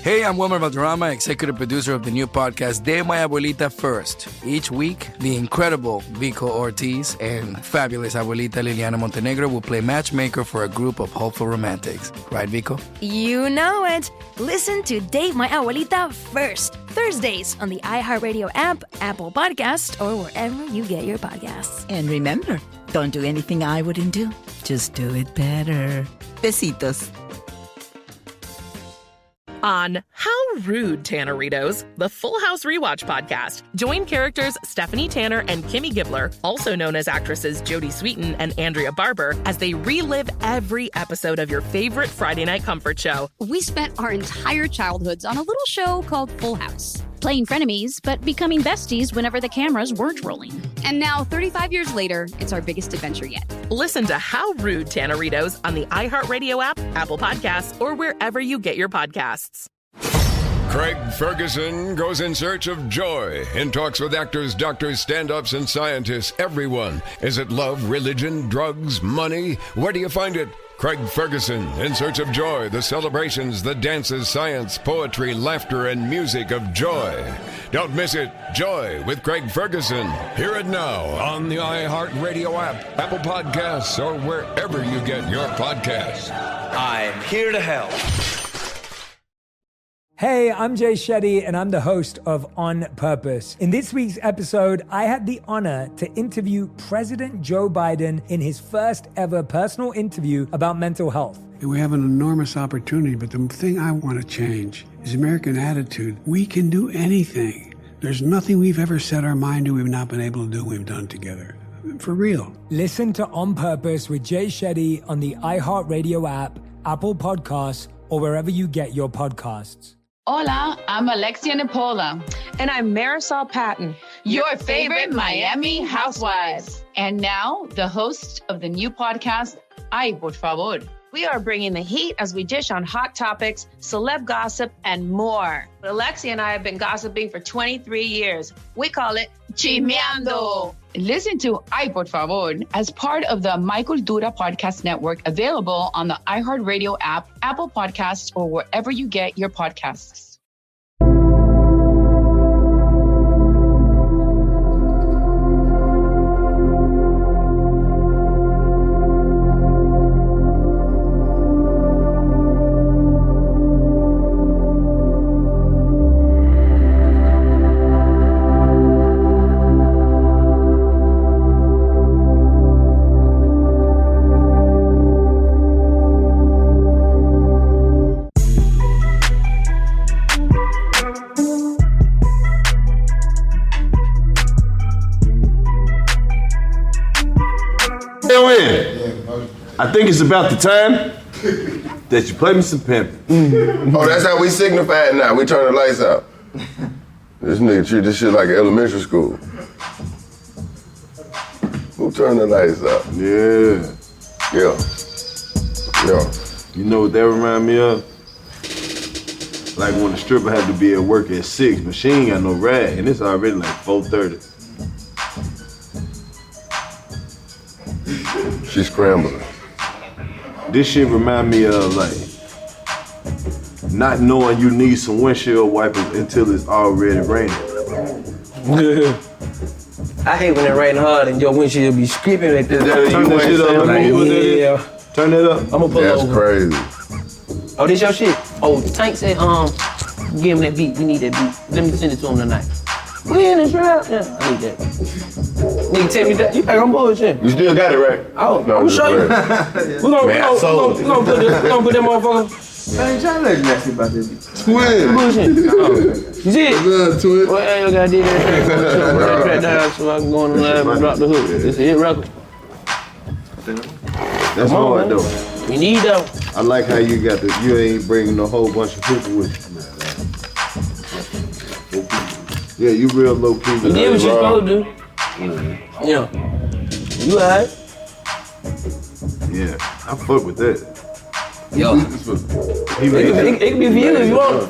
Hey, I'm Wilmer Valderrama, executive producer of the new podcast De My Abuelita First. Each week, the incredible Vico Ortiz and fabulous Abuelita Liliana Montenegro will play matchmaker for a group of hopeful romantics. Right, Vico? You know it. Listen to Date My Abuelita First, Thursdays on the iHeartRadio app, Apple Podcast, or wherever you get your podcasts. And remember, don't do anything I wouldn't do. Just do it better. Besitos. On How Rude, Tanneritos, the Full House Rewatch podcast. Join characters Stephanie Tanner and Kimmy Gibbler, also known as actresses Jodie Sweetin and Andrea Barber, as they relive every episode of your favorite Friday night comfort show. We spent our entire childhoods on a little show called Full House, playing frenemies, but becoming besties whenever the cameras weren't rolling. And now, 35 years later, it's our biggest adventure yet. Listen to How Rude, Tanneritos on the iHeartRadio app, Apple Podcasts, or wherever you get your podcasts. Craig Ferguson goes in search of joy and talks with actors, doctors, stand-ups, and scientists. Everyone. Is it love, religion, drugs, money? Where do you find it? Craig Ferguson, In Search of Joy, the celebrations, the dances, science, poetry, laughter, and music of joy. Don't miss it. Joy with Craig Ferguson. Hear it now on the iHeartRadio app, Apple Podcasts, or wherever you get your podcasts. I'm here to help. Hey, I'm Jay Shetty, and I'm the host of On Purpose. In this week's episode, I had the honor to interview President Joe Biden in his first ever personal interview about mental health. We have an enormous opportunity, but the thing I want to change is American attitude. We can do anything. There's nothing we've ever set our mind to we've not been able to do we've done together. For real. Listen to On Purpose with Jay Shetty on the iHeartRadio app, Apple Podcasts, or wherever you get your podcasts. Hola, I'm Alexia Nipola. And I'm Marisol Patton, your favorite Miami housewives. And now, the host of the new podcast, Ay, por favor. We are bringing the heat as we dish on hot topics, celeb gossip, and more. Alexia and I have been gossiping for 23 years. We call it Chismeando. Listen to Ay, por favor as part of the My Cultura Podcast Network, available on the iHeartRadio app, Apple Podcasts, or wherever you get your podcasts. I think it's about the time that you play me some pimpin'. Oh, that's how we signify it now. We turn the lights out. This nigga treat this shit like elementary school. Who turned the lights out? Yeah. You know what that remind me of? Like when the stripper had to be at work at 6, but she ain't got no rag, and it's already like 4:30. She's scrambling. This shit remind me of like not knowing you need some windshield wipers until it's already raining. I hate when it rain hard and your windshield be scraping like this. Turn that shit up. Yeah. Turn that up. I'm gonna pull That's over. crazy. Oh, this your shit? Oh, Tank said, give him that beat. We need that beat. Let me send it to him tonight. We in this round? Yeah, I need that. Nigga, tell me that. You think I'm bullshit? You still got it, right? Oh, No, I'm just sure you. right. We gonna put that motherfucker. I ain't trying to let you nasty about this beat. Twin. Bullshit. You see it? Good, twin. Well, you gotta do that. Right down so I can go on the lab and drop the hook. It's a hit record. That's hard though. We need that. I like how you got the, you ain't bringing a whole bunch of people with you. Yeah, you real low key. You did what you supposed to do. Yeah. You alright? Yeah, I fuck with that. Yo. It can be for you if you want.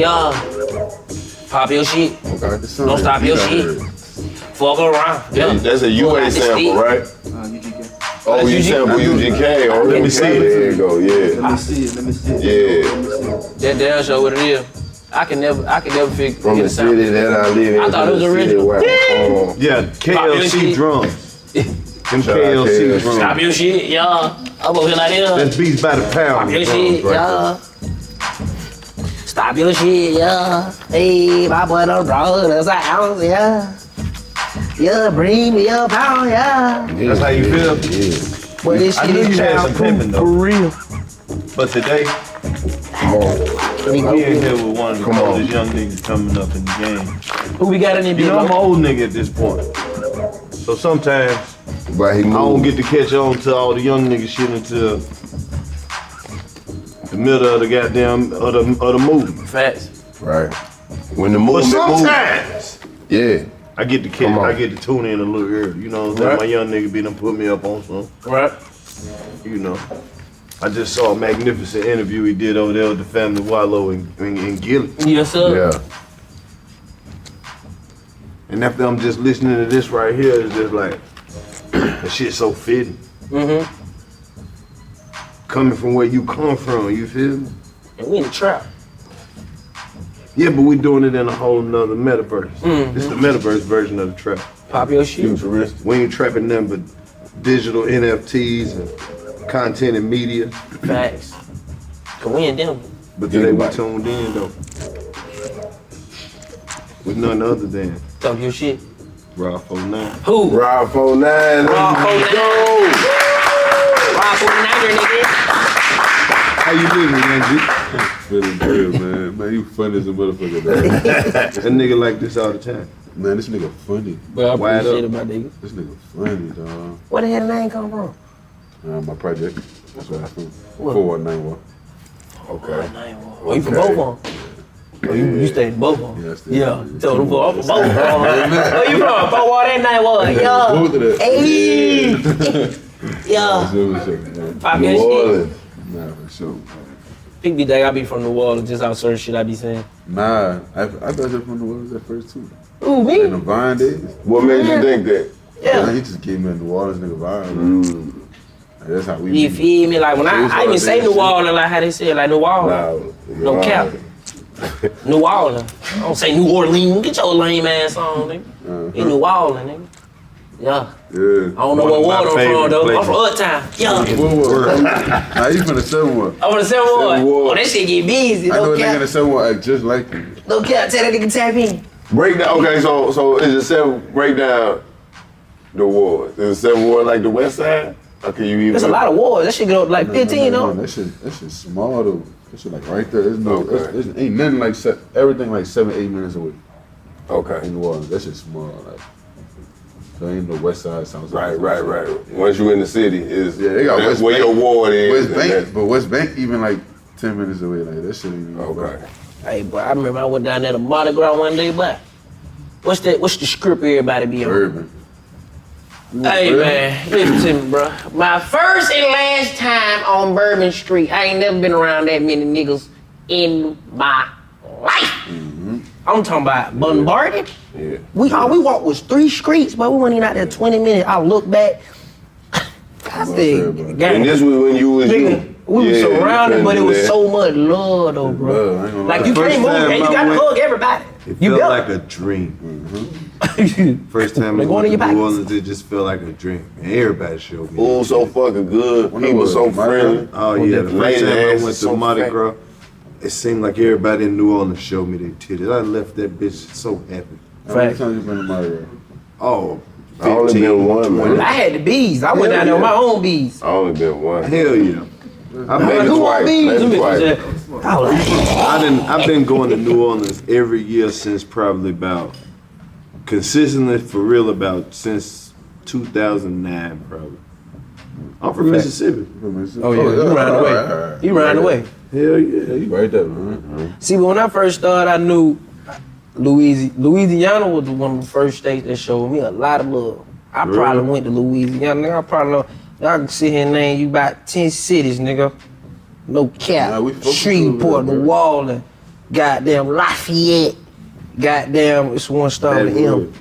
Yeah. Pop your shit. Okay. Don't stop your shit. Fuck around. Yeah, that's a UA sample, right? Oh, you sample UGK. Oh, let me see it. There you go. Yeah. Let me see it. Yeah. That damn show what it is. I can never figure From the city that I live in. I thought it was original. Yeah, KLC drums. Them KLC drums. Stop your shit, y'all. I'm over here like this. That's beats by the pound. Stop your shit, y'all. Stop your shit, yeah. Hey, my boy done brought us an ounce, yeah. Yeah, bring me a pound, yeah. That's how you feel? Yeah. But this I shit knew is you had some pimping though. for real. But today, Come on. we in here with one of the coldest young niggas coming up in the game. Who we got in there? You know I'm an old nigga at this point. So sometimes I don't get to catch on to all the young niggas shit until the middle of the goddamn of the movie. Facts. Right. When the movie sometimes, yeah, I get to catch. I get to tune in a little early. You know what I'm saying? Right. My young nigga be done put me up on something. Right. You know. I just saw a magnificent interview he did over there with the family Wallow in Gilly. Yes, sir. Yeah. And after I'm just listening to this right here, it's just like, that shit's so fitting. Mm-hmm. Coming from where you come from, you feel me? And we in the trap. Yeah, but we doing it in a whole nother metaverse. Mm-hmm. It's the metaverse version of the trap. Pop your shit. We ain't trapping nothing but digital NFTs and content and media. Facts. Cause we in them. But today we tuned in though. With none other than Talk your shit. Rob 49. Who? Rob 49. Rob 49. Go. Rob 49er, nigga. How you living, man, G? Feeling good, man. Man, you funny as a motherfucker, man. That nigga like this all the time. Man, this nigga funny. Bro, I Wide appreciate up. it, my nigga. This nigga funny, dog. Where the hell the name come from? My project. That's where I'm from. What? 4191. Okay. Oh, you from both of them? Oh, you stay in both of them? Yeah, I stay Yeah, in tell them for both of them. Where you from? 4191. Yeah. Both of them. Hey. Yeah. Pop New your shit. Orleans. Nah, for sure. Man. People be think I be from New Orleans, just out certain shit I be saying. Nah, I thought you were from New Orleans at first too. Ooh, me? In the Vine days. What made you think that? Yeah. Man, he just gave me a New Orleans nigga vibe. Like, that's how we You be. feel me? Like when I even say New Orleans, like how they say it, like New Orleans. No cap. New Orleans. I don't say New Orleans. Get your lame ass on, nigga. In New Orleans, nigga. Yeah. Yeah. I don't know what ward I'm from though. I'm from Uptown. Yeah. Nah, you from the 7-1. I'm from the 7 Ward. Oh, that shit get busy. I know No a nigga in cap. the 7-1 act just like you. No cap. Tell that nigga tap in. Break down. Okay, so is it 7? Break down the wards. Is it 7 ward like the West Side? Or can you even? There's a lot of wards. That shit go like 15, no, though. that shit small though. That shit like right there. There's no, Okay. there's ain't nothing like everything like 7-8 minutes away. Okay. In New Orleans, that shit small. Like there ain't no West Side, South Right, Side. right, right. Once you in the city, is Yeah, they got that's West where Bank. your ward is. West and Bank, that's- but West Bank even like 10 minutes away. Like that shit ain't even. Okay. Hey, bro, I remember I went down there to Mardi Gras one day, but what's the script everybody be on? Urban. Hey, man, listen to me, bro. My first and last time on Bourbon Street, I ain't never been around that many niggas in my life. I'm talking about bombarded. Yeah. We walked was 3 streets, but we went in out there 20 minutes. I look back. I said, And this was when you was you. we was Yeah, surrounded, but it was that. so much love, though, bro. I ain't gonna Like lie. you First can't move, time and you I gotta went- hug everybody. It You felt got like a dream. First time I They going went in to your New pockets. Orleans, it just felt like a dream. And everybody showed me. Food so fucking good. When it People was so my friendly. Oh yeah, the first Lady time I ass went is to so Mardi fat. Gras, it seemed like everybody in New Orleans showed me their titties. I left that bitch so happy. How many times you been to Mardi Gras? Oh, I only 15, been one, 20. man. I had the bees. I went Hell down there with yeah. my own bees. I only been one. Hell yeah. Maybe Who want twice. bees? Maybe Them twice. bitches, I was like, I've been going to New Orleans every year since probably about consistently for real about since 2009 probably. I'm from Mississippi. oh yeah, you ran away. You ran away. Hell yeah. You right there, man. See, when I first started, I knew Louisiana was one of the first states that showed me a lot of love. I probably went to Louisiana. Nigga, I probably know. Y'all can sit here and name you about 10 cities, nigga. No cap. Nah, we focus Shreveport, over there, New Orleans, goddamn Lafayette, goddamn, it's one star with an M.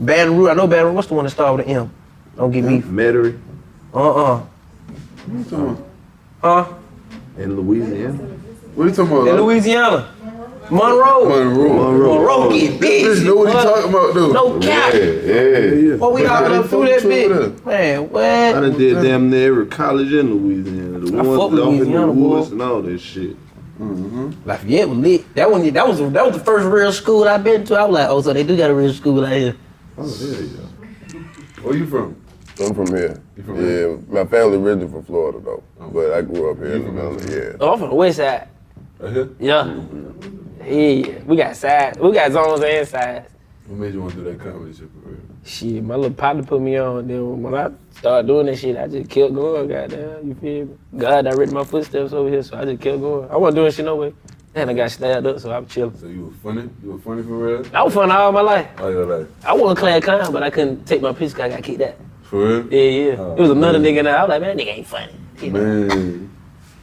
Baton Rouge. I know Baton Rouge. What's the one that started with an M? Don't get me. Metairie. Huh? In Louisiana? What are you talking about? In Louisiana. Monroe get big. This know what he talking about, though. No cap. Yeah. Well, we all up through that bitch. Man, what? I done did damn near every college in Louisiana. The ones off in the woods and all that shit. Lafayette was lit. That was the first real school I've been to. I was like, oh, so they do got a real school out here. Oh, yeah. Where you from? I'm from here. My family originally from Florida though, but I grew up here in the middle. Yeah. Oh, I'm from the west side. Right here? Yeah. Yeah. We got sides. We got zones and sides. What made you want to do that comedy shit for real? Shit, my little partner put me on. Then when I started doing that shit, I just kept going. Goddamn, you feel me? God directed my footsteps over here, so I just kept going. I wasn't doing shit no way. And I got stabbed up, so I was chilling. So you were funny? You were funny for real? I was funny all my life. All your life? I wasn't clad clown, but I couldn't take my picture 'cause I got kicked out. For real? Yeah. Oh, it was another nigga in there. I was like, man, that nigga ain't funny. Man.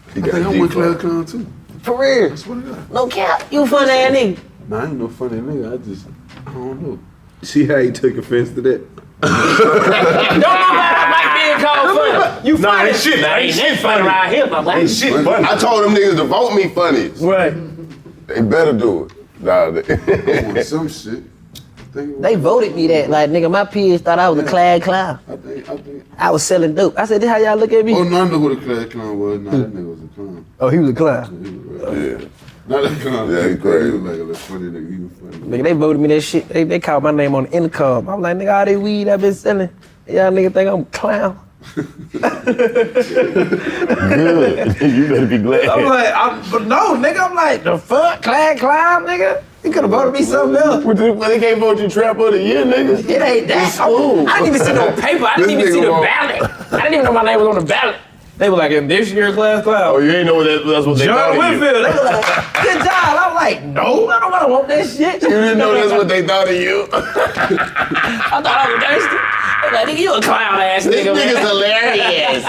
I think I went clad clown too. For real? I swear to God. No cap. You a funny ass nigga. Nah, I ain't no funny nigga. I don't know. See how he took offense to that? Don't nobody like being called funny. You funny. Ain't shit. Ain't shit funny around here, my boy. Ain't shit funny. I told them niggas to vote me funny. Right. They better do it. Nah, they want some shit. They voted me that. Like, nigga, my peers thought I was a clad clown. I was selling dope. I said, this how y'all look at me? Oh, no, I know who the clad clown was. Nah, that nigga was a clown. Oh, he was a clown? Yeah. Not a clown. Yeah, he crazy. He was like a little funny nigga. He was funny. Nigga, they voted me that shit. They called my name on the intercom. I was like, nigga, all that weed I've been selling. Y'all nigga think I'm a clown. Good. You better be glad. I'm like, but no, nigga, I'm like, the fuck? Clad clown, nigga? You could have voted me something else. When they can't vote you trap of the year, nigga. It ain't that. I didn't even see no paper. I didn't even see the ballot. I didn't even know my name was on the ballot. They were like, in this year's class clown. Oh, you ain't know that's what they thought of you. John Winfield. They were like, good job. I was like, no, I don't want that shit. You didn't know that's what they thought of you. I thought I was thirsty. I was like, nigga, you a clown ass nigga, man. This nigga's hilarious.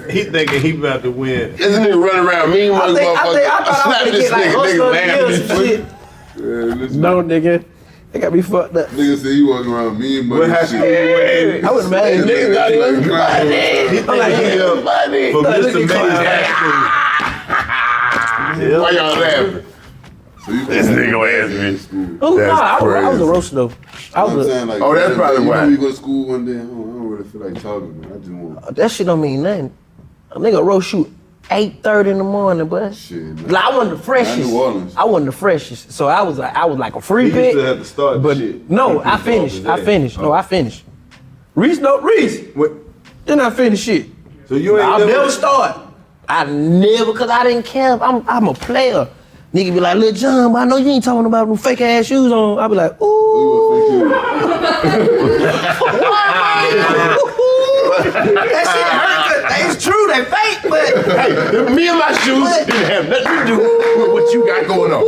He thinking he about to win. This nigga running around mean motherfucker. I thought I was gonna get like laughing. No, nigga. They got me fucked up. Nigga said he walking around mean money shit. I was mad. Nigga thought he was funny. I'm like, yeah, funny. For Mr. Mays Why y'all laughing? This nigga asked me. Oh, no, I was a roaster though. Like, oh, that's probably why. You go to school one day, I don't really feel like talking, man. I just want. That shit don't mean nothing. A nigga roast you 8:30 in the morning, but like, I wasn't the freshest. New Orleans. I wasn't the freshest, so I was like a free He pick. used to have to start but the shit. no, I finished. No, I finished. Reese. What? Then I finished shit. So you ain't I never start. I never, cause I didn't care. I'm a player. Nigga be like, Lil John, but I know you ain't talking about them fake ass shoes on. I be like, ooh. That shit hurt. It's true, they fake, but hey, me and my shoes didn't have nothing to do with what you got going on.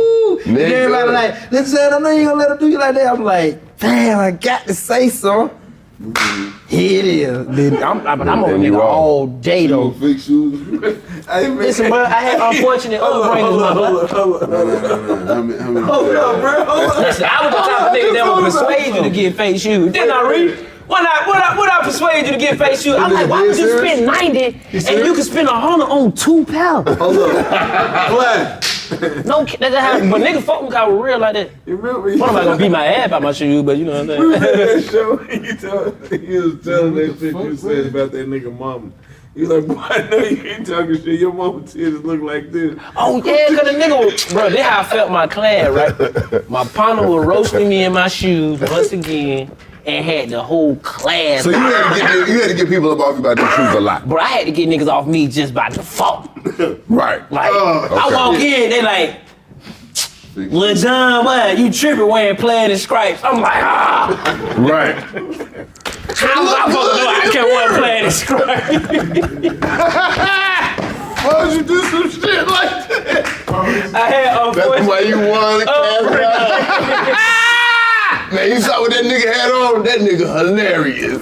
Everybody like, listen, I know you gonna let her do you like that. I'm like, damn, I got to say so. Here it is. Then I'm on nigga all day though. Fake shoes. Listen, bro, I had unfortunate upbringings, my boy. Hold up, bro. Listen, I was the type of nigga that would persuade you to get fake shoes. Didn't I, Reed? When I persuade you to get fake shoes, I'm like, why would you spend 90 and you can spend 100 on 2 pounds? Hold up. What? No, that happened. But nigga, fuck me, cause I was real like that. You remember? What am I gonna beat my ass by my shoes? But you know what I'm saying. That show, he was telling that shit you said about that nigga mama. He was like, boy, I know you ain't talking shit. Your mama titties look like this. Oh yeah, cause the nigga, bro, this how I felt my class, right? My partner was roasting me in my shoes once again. And had the whole class. So you had to get people up off you about them shoes a lot. Bro, I had to get niggas off me just by default. Right. Like, I walk in, they like, Lil John, what? You tripping wearing plaid and stripes? I'm like, ah. Right. How am I supposed to know I can't wear plaid and stripes? Why would you do some shit like that? I had That's why you won the class. Man, you saw what that nigga had on? That nigga hilarious.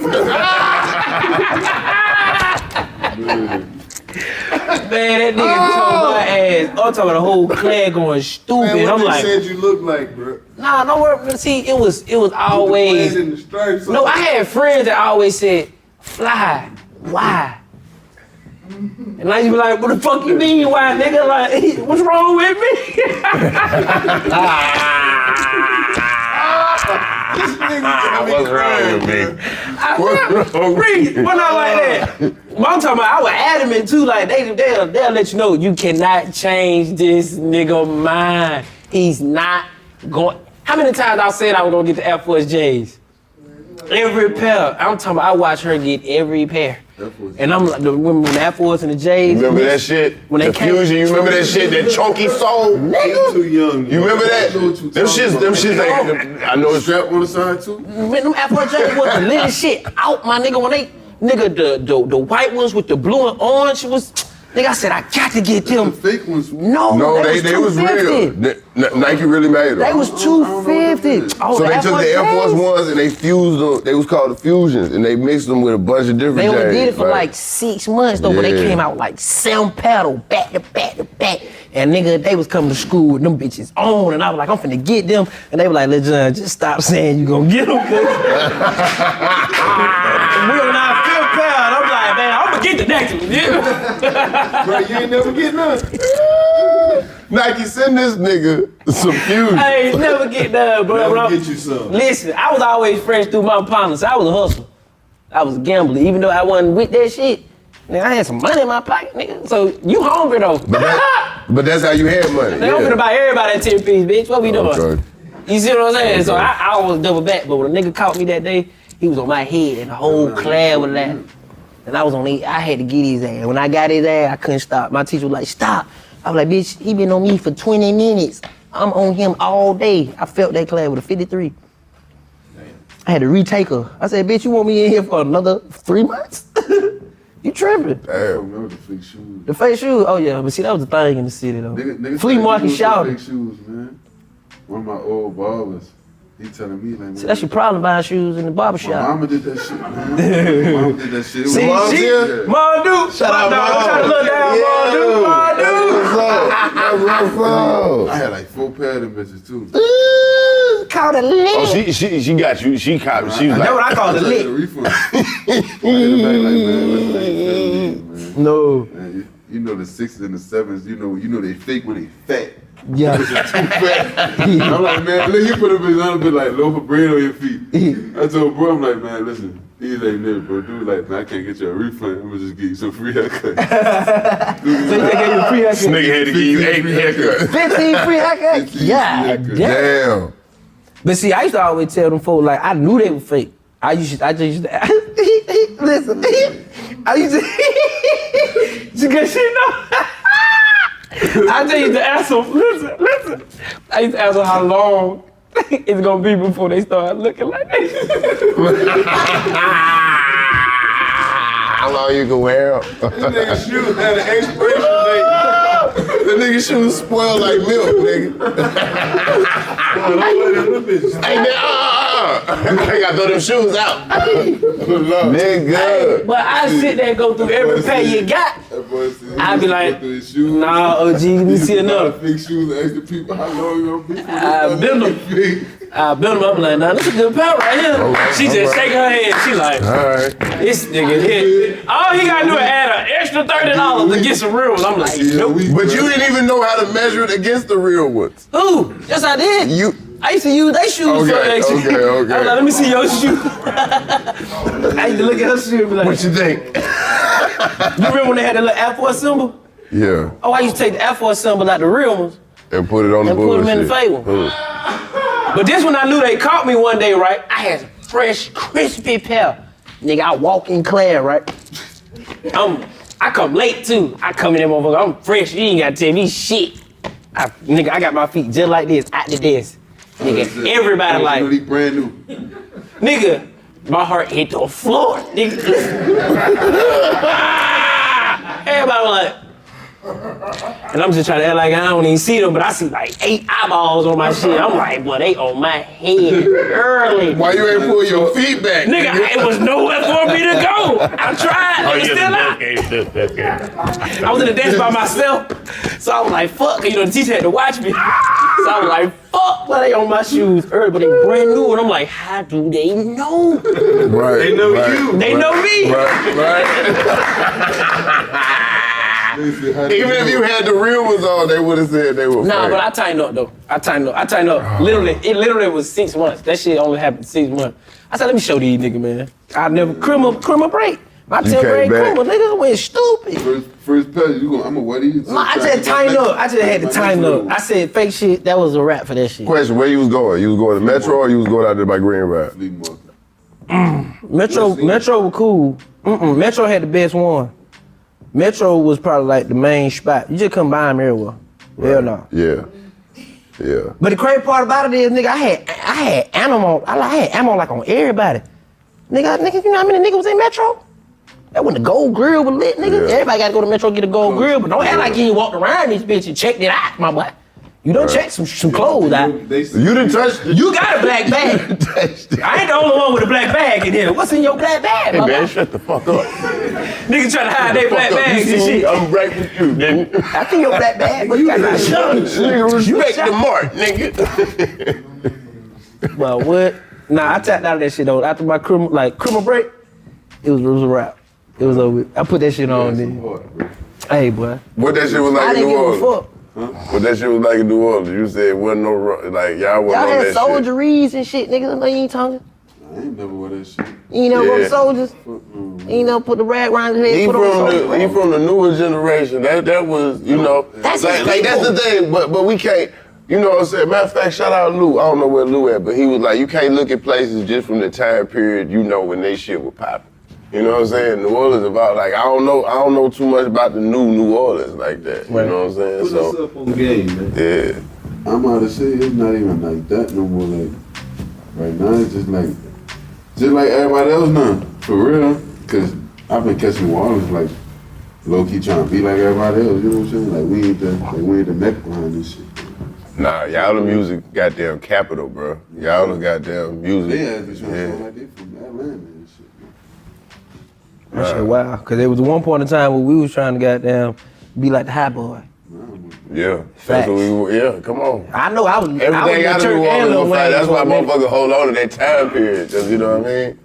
Man, that nigga told my ass. I'm talking about the whole class going stupid. Man, what I'm they like, said you look like, bro? nah, don't worry. See, it was always. In the stripes, No, I had friends that always said, fly. why? And I used to be like, what the fuck you mean, why, nigga? Like, what's wrong with me? This nigga what's wrong with me? We're not like that. But I'm talking about, I was adamant too, like, they'll let you know, you cannot change this nigga mind. He's not going. How many times I said I was gonna get the Air Force J's? Every pair. I'm talking about, I watch her get every pair. And I'm like, when the Air Force and the J's. Remember that shit? When they the Fusion, you remember that shit? That chunky soul? You too young. You remember that? Them shits like, I know it's strap on the side too. Man, them Air Force J's was the little shit out, my nigga. When they, the white ones with the blue and orange was, nigga, I said, I got to get them. The fake ones. No, they was real. Nike really made them. They was $250. Oh, so they took the Air Force Ones and they fused them. They was called the Fusions, and they mixed them with a bunch of different They only J's, did it for like 6 months though, but they came out like 7 pedal, back to back to back. And nigga, they was coming to school with them bitches on, and I was like, I'm finna get them. And they were like, Lil John, just stop saying you gonna get them, cuz. We on our 5th pair, and I'm like, man, I'm gonna get the next one, nigga. Bro, you ain't never get none. Nike, send this nigga some Fusion. I ain't never get none, bro. Never get you some. Listen, I was always fresh through my partners. I was a hustler. I was a gambler, even though I wasn't with that shit. Nigga, I had some money in my pocket, nigga. So you hungry though. But that's how you had money. They open to buy everybody a 10-piece, bitch. What we doing? Okay. You see what I'm saying? So I always double back, but when a nigga caught me that day, he was on my head and the whole class was laughing. And I was on I had to get his ass. When I got his ass, I couldn't stop. My teacher was like, stop. I was like, bitch, he been on me for 20 minutes. I'm on him all day. I felt that class with a 53. I had to retake her. I said, bitch, you want me in here for another 3 months? You tripping. I remember the fake shoes. The fake shoes? Oh yeah, but see, that was the thing in the city though. Nigga Flea market shouting. Fake shoes, man. One of my old ballers, he telling me like, man. See, that's your problem buying shoes in the barbershop. My mama did that shit, man. My mama did that shit. See, Mom's here? Mondu. Shout out, Mom. I'm trying to look down, Mondu. I had like 4 pair of them bitches too. Called a lick. Oh, she got you. She caught me. She was like, That's what I call a lick. No. Man, you know the 6s and the 7s. You know they fake when they fat. Yeah. Too fat. I'm like, man, look, you put a bitch on a bit like loaf of bread on your feet. I told bro, I'm like, man, listen, these ain't never, bro. Dude, like, man, I can't get you a refund. I'm gonna just give you some free haircuts. So you gave you a free haircut? this nigga had to give you 8 haircuts. 15 free haircuts? Yeah. Damn. But see, I used to always tell them folks, like, I knew they were fake. I just used to, listen, I used to, because she know, I just used to ask them, listen. I used to ask them how long it's gonna be before they start looking like this. How long you can wear them? This nigga shoes had an expiration date. The nigga shoes spoil like milk, nigga. Hey, man, I gotta throw them shoes out. Nigga. But I sit there and go through every pair you got. I be like, nah, OG, let me see another. Big shoes and ask the people how long you gonna be. I built them up like, nah, that's a good pair right here. Right, she just shake her head. She like, all right. This nigga here. All he gotta do is add an extra $30 to get some real ones. I'm like, nope. But you didn't even know how to measure it against the real ones. Ooh, yes I did. I used to use their shoes for extra. Okay. I was like, let me see your shoe. I used to look at her shoe and be like, what you think? You remember when they had the little Air Force symbol? Yeah. Oh, I used to take the Air Force symbol out the real ones. And put it on the bullshit. And put them in the fake one. But this one I knew they caught me one day, right? I had a fresh, crispy pair. Nigga, I walk in class, right? I come late too. I come in there, motherfucker. I'm fresh. You ain't gotta tell me shit. Nigga, I got my feet just like this, at the desk. Nigga, everybody like, brand new. Nigga, my heart hit the floor. Nigga. Everybody was like, and I'm just trying to act like I don't even see them, but I see like 8 eyeballs on my shit. I'm like, boy, they on my head early. Why you ain't pull your feet back? Nigga, it was nowhere for me to go. I tried, it was still out. I was in the desk by myself, so I was like, fuck, you know, the teacher had to watch me. So I was like, fuck, but they on my shoes early, but they brand new. And I'm like, how do they know? Right. They know you. They know me. Right. Even if you had the real ones on, they would have said they were Nah, fake. but I tightened up though. I tightened up. Literally, it literally was 6 months. That shit only happened 6 months. I said, let me show these niggas, man. I never criminal break. My 10th grade criminal niggas went stupid. First pass, I'm gonna wear these. No, I just tightened up. I just had to tighten up. I said fake shit. That was a wrap for that shit. Question, where you was going? You was going to Metro or you was going out there by Green Ride? Metro was cool. Metro had the best one. Metro was probably like the main spot. You just couldn't buy them everywhere. Hell no. Yeah. But the crazy part about it is, nigga, I had ammo. I had ammo like on everybody. Nigga, you know how many niggas was in Metro? That when the gold grill was lit, nigga. Yeah. Everybody gotta go to Metro and get a gold grill, but don't act like you ain't walked around this bitch and checked it out, my boy. You done checked some clothes out. You didn't touch it. You got a black bag. I ain't the only one with a black bag in here. What's in your black bag, Hey my man, boy? shut the fuck up. Niggas trying to hide their black bags and shit. I'm right with you, nigga. I think your black bag, but you got that shit. You make the mark, nigga. Well, what? Nah, I tapped out of that shit though. After my criminal break, it was a wrap. It was over. I put that shit on there. Hey, boy. What that shit was like I in didn't New give a Orleans? fuck. What that shit was like in New Orleans? You said it wasn't no, like, y'all wasn't Y'all on had that soldieries and shit, niggas. I know you ain't talking. I ain't never wear that shit. You know, Yeah. them soldiers. You know, put the rag around his head. He put on he from the newer generation. That was, you know, That's like his that's the thing. But we can't. You know what I'm saying? Matter of fact, shout out Lou. I don't know where Lou at, but he was like, you can't look at places just from the time period you know when they shit was popping. You know what I'm saying? New Orleans about like I don't know too much about the New Orleans like that. You know what I'm saying? Put us up on the game, man. Yeah. I'm out of city. It's not even like that no more. Like right now, it's just like everybody else now, for real. Cause I've been catching waters like low key trying to be like everybody else. You know what I'm saying? Like we ain't the neck behind this shit. Nah, y'all the music goddamn capital, bro. Y'all the goddamn music. They had to try to sound like they from Atlanta and shit. That shit wild. Cause there was one point in time where we was trying to goddamn be like the high boy. Yeah, Facts. that's what we were. Yeah, come on. I know I was. Everything I was out of Turk New and Orleans Lil was fight. Wayne That's why for a minute. motherfuckers hold on to that time period. Cause you know what I mean.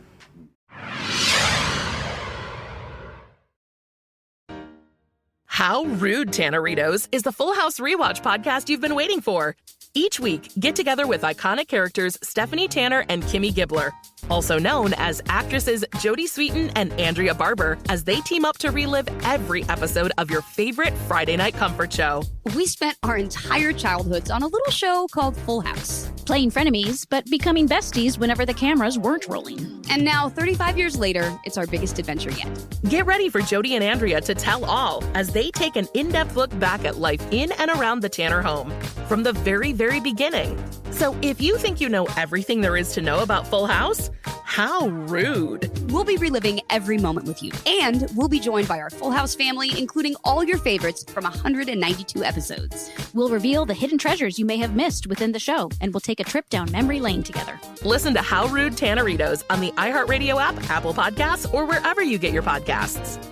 How Rude, Tanneritos is the Full House Rewatch podcast you've been waiting for. Each week, get together with iconic characters Stephanie Tanner and Kimmy Gibbler, also known as actresses Jodie Sweetin and Andrea Barber, as they team up to relive every episode of your favorite Friday night comfort show. We spent our entire childhoods on a little show called Full House, playing frenemies, but becoming besties whenever the cameras weren't rolling. And now, 35 years later, it's our biggest adventure yet. Get ready for Jodie and Andrea to tell all as they take an in-depth look back at life in and around the Tanner home from the very, very beginning. So if you think you know everything there is to know about Full House, how rude. We'll be reliving every moment with you, and we'll be joined by our Full House family, including all your favorites from 192 episodes. We'll reveal the hidden treasures you may have missed within the show, and we'll take a trip down memory lane together. Listen to How Rude Tanneritos on the iHeartRadio app, Apple Podcasts, or wherever you get your podcasts.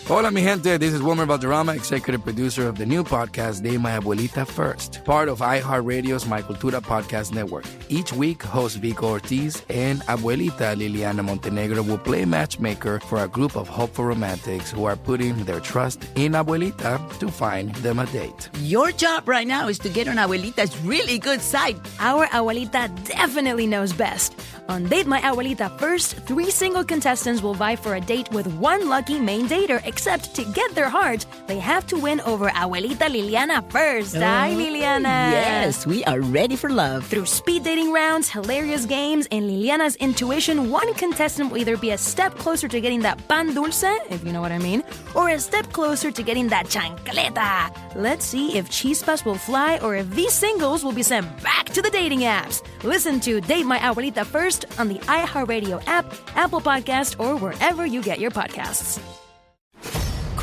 Hola, mi gente. This is Wilmer Valderrama, executive producer of the new podcast, De My Abuelita First, part of iHeartRadio's My Cultura podcast network. Each week, host Vico Ortiz and Abuelita Liliana Montenegro will play matchmaker for a group of hopeful romantics who are putting their trust in Abuelita to find them a date. Your job right now is to get on Abuelita's really good side. Our Abuelita definitely knows best. On Date My Abuelita First, 3 single contestants will vie for a date with one lucky main dater, except to get their heart, they have to win over Abuelita Liliana first. Hi, Liliana. Yes, we are ready for love. Through speed dating rounds, hilarious games, and Liliana's intuition, one contestant will either be a step closer to getting that pan dulce, if you know what I mean, or a step closer to getting that chancleta. Let's see if chispas will fly or if these singles will be sent back to the dating apps. Listen to Date My Abuelita First on the iHeartRadio app, Apple Podcast, or wherever you get your podcasts.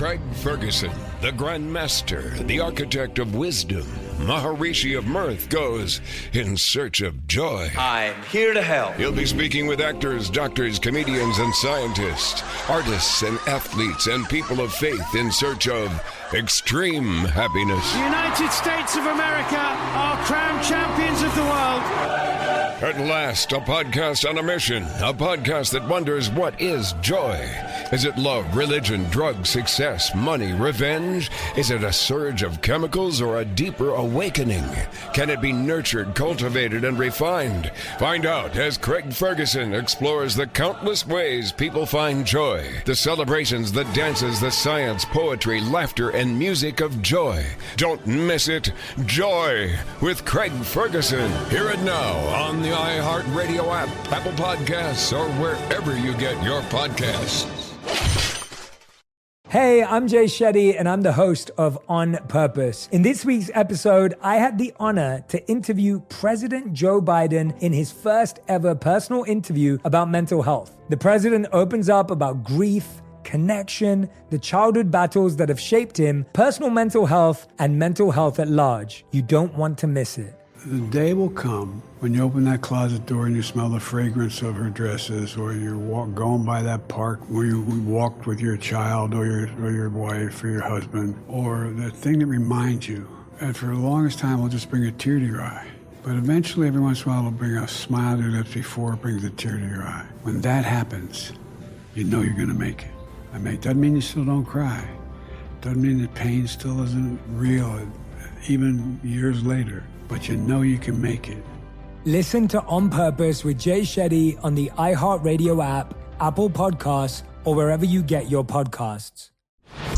Craig Ferguson, the Grand Master, the architect of wisdom, Maharishi of mirth, goes in search of joy. I'm here to help. He'll be speaking with actors, doctors, comedians, and scientists, artists and athletes, and people of faith in search of extreme happiness. The United States of America are crowned champions of the world. At last, a podcast on a mission. A podcast that wonders, what is joy? Is it love, religion, drugs, success, money, revenge? Is it a surge of chemicals or a deeper awakening? Can it be nurtured, cultivated, and refined? Find out as Craig Ferguson explores the countless ways people find joy. The celebrations, the dances, the science, poetry, laughter, and music of joy. Don't miss it. Joy with Craig Ferguson. Hear it now on the iHeartRadio app, Apple Podcasts, or wherever you get your podcasts. Hey, I'm Jay Shetty, and I'm the host of On Purpose. In this week's episode, I had the honor to interview President Joe Biden in his first ever personal interview about mental health. The president opens up about grief, connection, the childhood battles that have shaped him, personal mental health, and mental health at large. You don't want to miss it. The day will come when you open that closet door and you smell the fragrance of her dresses, or you're going by that park where you walked with your child or your wife or your husband, or the thing that reminds you. And for the longest time, it'll just bring a tear to your eye. But eventually, every once in a while, it'll bring a smile to your lips before it brings a tear to your eye. When that happens, you know you're going to make it. Doesn't mean you still don't cry. Doesn't mean the pain still isn't real, even years later. But you know you can make it. Listen to On Purpose with Jay Shetty on the iHeartRadio app, Apple Podcasts, or wherever you get your podcasts.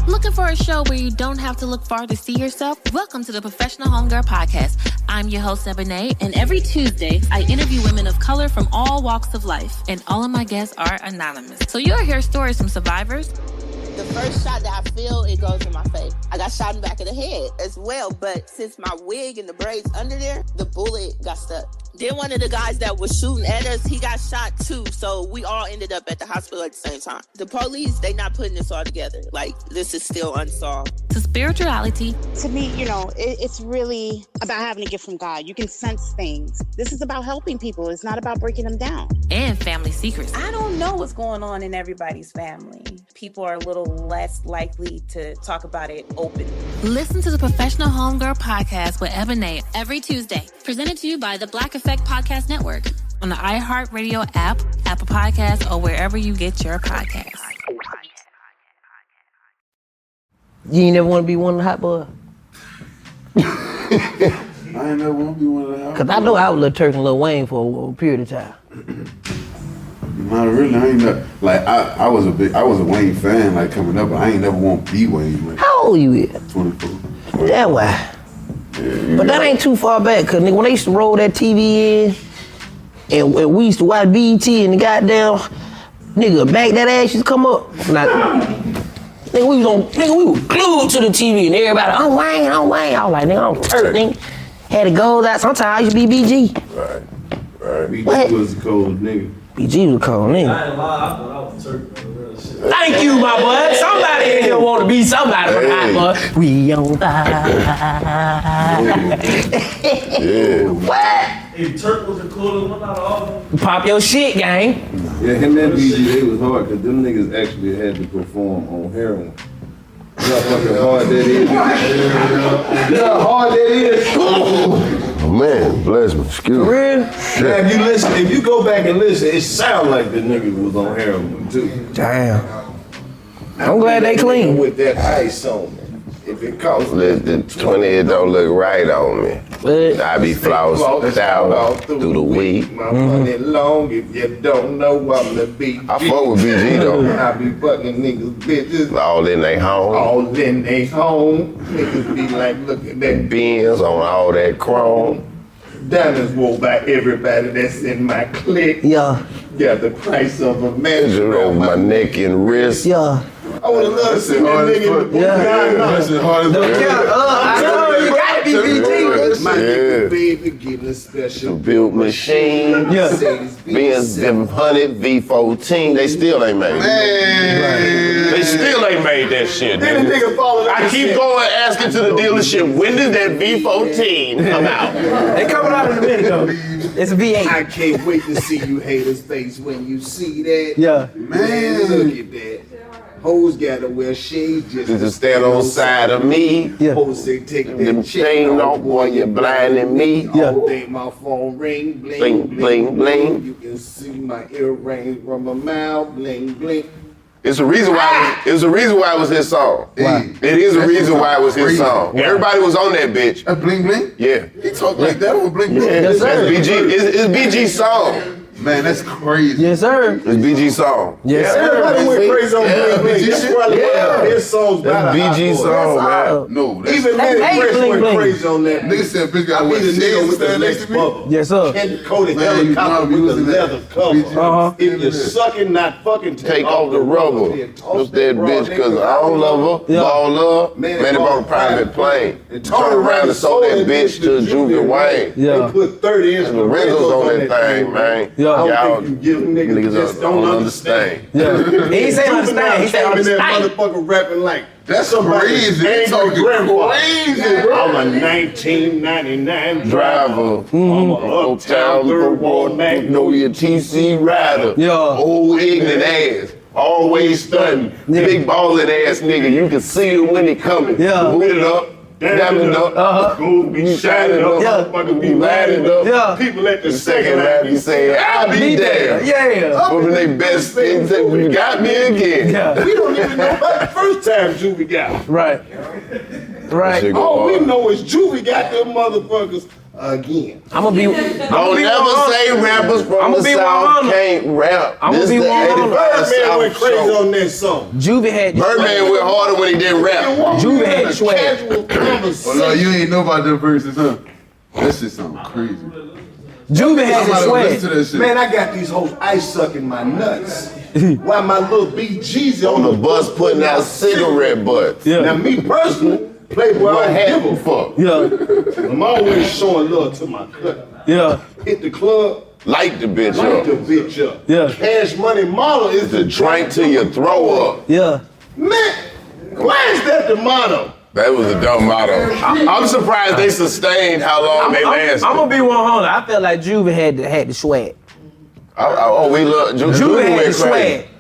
Looking for a show where you don't have to look far to see yourself? Welcome to the Professional Homegirl Podcast. I'm your host, Ebony, and every Tuesday, I interview women of color from all walks of life, and all of my guests are anonymous. So you'll hear stories from survivors. The first shot that I feel, it goes in my face. I got shot in the back of the head as well, but since my wig and the braids under there, the bullet got stuck. Then one of the guys that was shooting at us, he got shot too, so we all ended up at the hospital at the same time. The police, they not putting this all together. Like, this is still unsolved. To spirituality. To me, it's really about having a gift from God. You can sense things. This is about helping people. It's not about breaking them down. And family secrets. I don't know what's going on in everybody's family. People are a little less likely to talk about it openly. Listen to the Professional Homegirl Podcast with Ebony every Tuesday. Presented to you by the Black Effect Podcast Network on the iHeartRadio app, Apple Podcasts, or wherever you get your podcasts. You ain't never want to be one of the hot boys? I ain't never want to be one of the hot boys. Because I know I was Lil Turk and Lil Wayne for a period of time. Not really. I ain't never, I was a Wayne fan coming up, but I ain't never want to be Wayne. How old you is? 24. That why. Yeah, but that ain't too far back, cause nigga, when they used to roll that TV in, and we used to watch BET and the goddamn nigga back that ass used to come up. Nigga, we were glued to the TV and everybody, I'm Wayne. I was like, nigga, I'm Turk, nigga. Had to go that. Sometimes I used to be BG. Right. BG was a cold nigga. BG was a cold nigga. I ain't lie, I thought I was Turk. Thank you, my boy. Somebody in here want to be somebody, my boy. We on fire. Yeah. What? Hey, Turk was the coolest one out of all of them. Pop your shit, gang. Yeah, him and BG, they was hard because them niggas actually had to perform on heroin. You know how fucking hard that is? You know how hard that is? Oh, man, bless me. Excuse me. Now, if you go back and listen, it sounds like the nigga was on heroin too. Damn. I'm glad they clean. With that ice on me. If it costs less than 20, it don't look right on me. I be flossed out through the week. My money long if you don't know I'm the BG. I fuck with BG though. I be fucking niggas bitches. All in they home. All in they home. Niggas be like, look at that. Benz on all that chrome. Diamonds wore by everybody that's in my clique. Yeah. Got the price of a Measure over my neck and wrist. Yeah. I would have loved to see that nigga. That's hard as fuck. I told you, you gotta be BG. My Yeah. Baby, getting a special built machine. Yeah. Benz 700 V14. They still ain't made it. Man. They still ain't made that shit. Then the nigga followed up I and keep said- going asking to the dealership, when does that V14 come out? They coming out in a minute though. It's a V8. I can't wait to see you haters' face when you see that. Yeah. Man, look at that. Hoes gotta wear shades just To stand on side of me. Yeah. Hoes say take Them that chain off, boy, you're blinding me. All day my phone ring, bling, Bling, bling, bling. You can see my earrings from my mouth, bling, bling. It's a reason why. It's a reason why it was his song. Why? It is a reason why it was his Crazy. song. Everybody was on that bitch. Bling Bling? Yeah. He talk like that on Bling Bling? Yeah, that's BG. It's BG's song. Man, that's crazy. Yes, sir. It's BG's song. Yes, sir. Everybody went crazy on Yeah, Bling Bling. That's probably one of the best songs by That's the BG's Hot Boys. song, man. No, that's Even That's Manny Fresh Bling went Bling. crazy on that. nigga said bitch I gotta be wear the nigga shades with the stand next next to me. bubble. Yes, sir. Candy coated Man, you helicopter know, we with the was in that leather cover. Uh-huh. If you're sucking, not fucking, Take off the rubber. What's that bitch? Cause I don't love her. Yeah. Ball up. Man, Man, they bought a private plane. And Turn around and sold that bitch to Juvie Wayne. Yeah. They put 30 inch The rentals on that thing, man. Yeah. I Y'all don't think you give niggas just don't understand. Yeah. He ain't saying understand. He said came in that understand. motherfucker rapping like That's somebody's crazy. They angry talking grandpa. crazy, bro. I'm a 1999 Driver. I'm a uptown third world mag. Know your TC rider. Yeah. Old ignorant ass. Always stunting. Big ballin' ass nigga. You can see it when he coming. Yeah. Boot it up. Diamond up. Gold be shining up. Yeah. Motherfuckers be lighting up. Yeah. People at the The second second lap line be saying, I'll be there. Yeah. Hoping they best things that you got me again. Yeah. We don't even know about the first time Juvie got. Right. Right. Shit go All we hard. know is Juvie got them motherfuckers again. I'm gonna be. Don't never say rappers from I'ma the be South 100. can't rap. I'ma This be the 100. 85 Birdman went South crazy show. on that song. Juvie had. Birdman went harder when he didn't rap. Juvie had the swag. Casual Oh no, you ain't know about them verses, huh? That shit sound crazy. Juvie had I'm the about to swag. listen to that shit. Man, I got these hoes ice sucking my nuts. While my little BG's On the bus putting out cigarette butts. Yeah. Now me personally, Playboy, I don't give a fuck. Yeah. I'm always showing love to my cut. Yeah. Hit the club, Light the bitch light the up. bitch up. Yeah. Cash Money model is The drink till you throw up. Yeah. Man, why is that the motto? That was a dumb motto. I'm surprised they sustained how long they lasted. I'm gonna be 100. I felt like Juvie had the swag. Oh, we love Juvie Juvie had the went swag. crazy.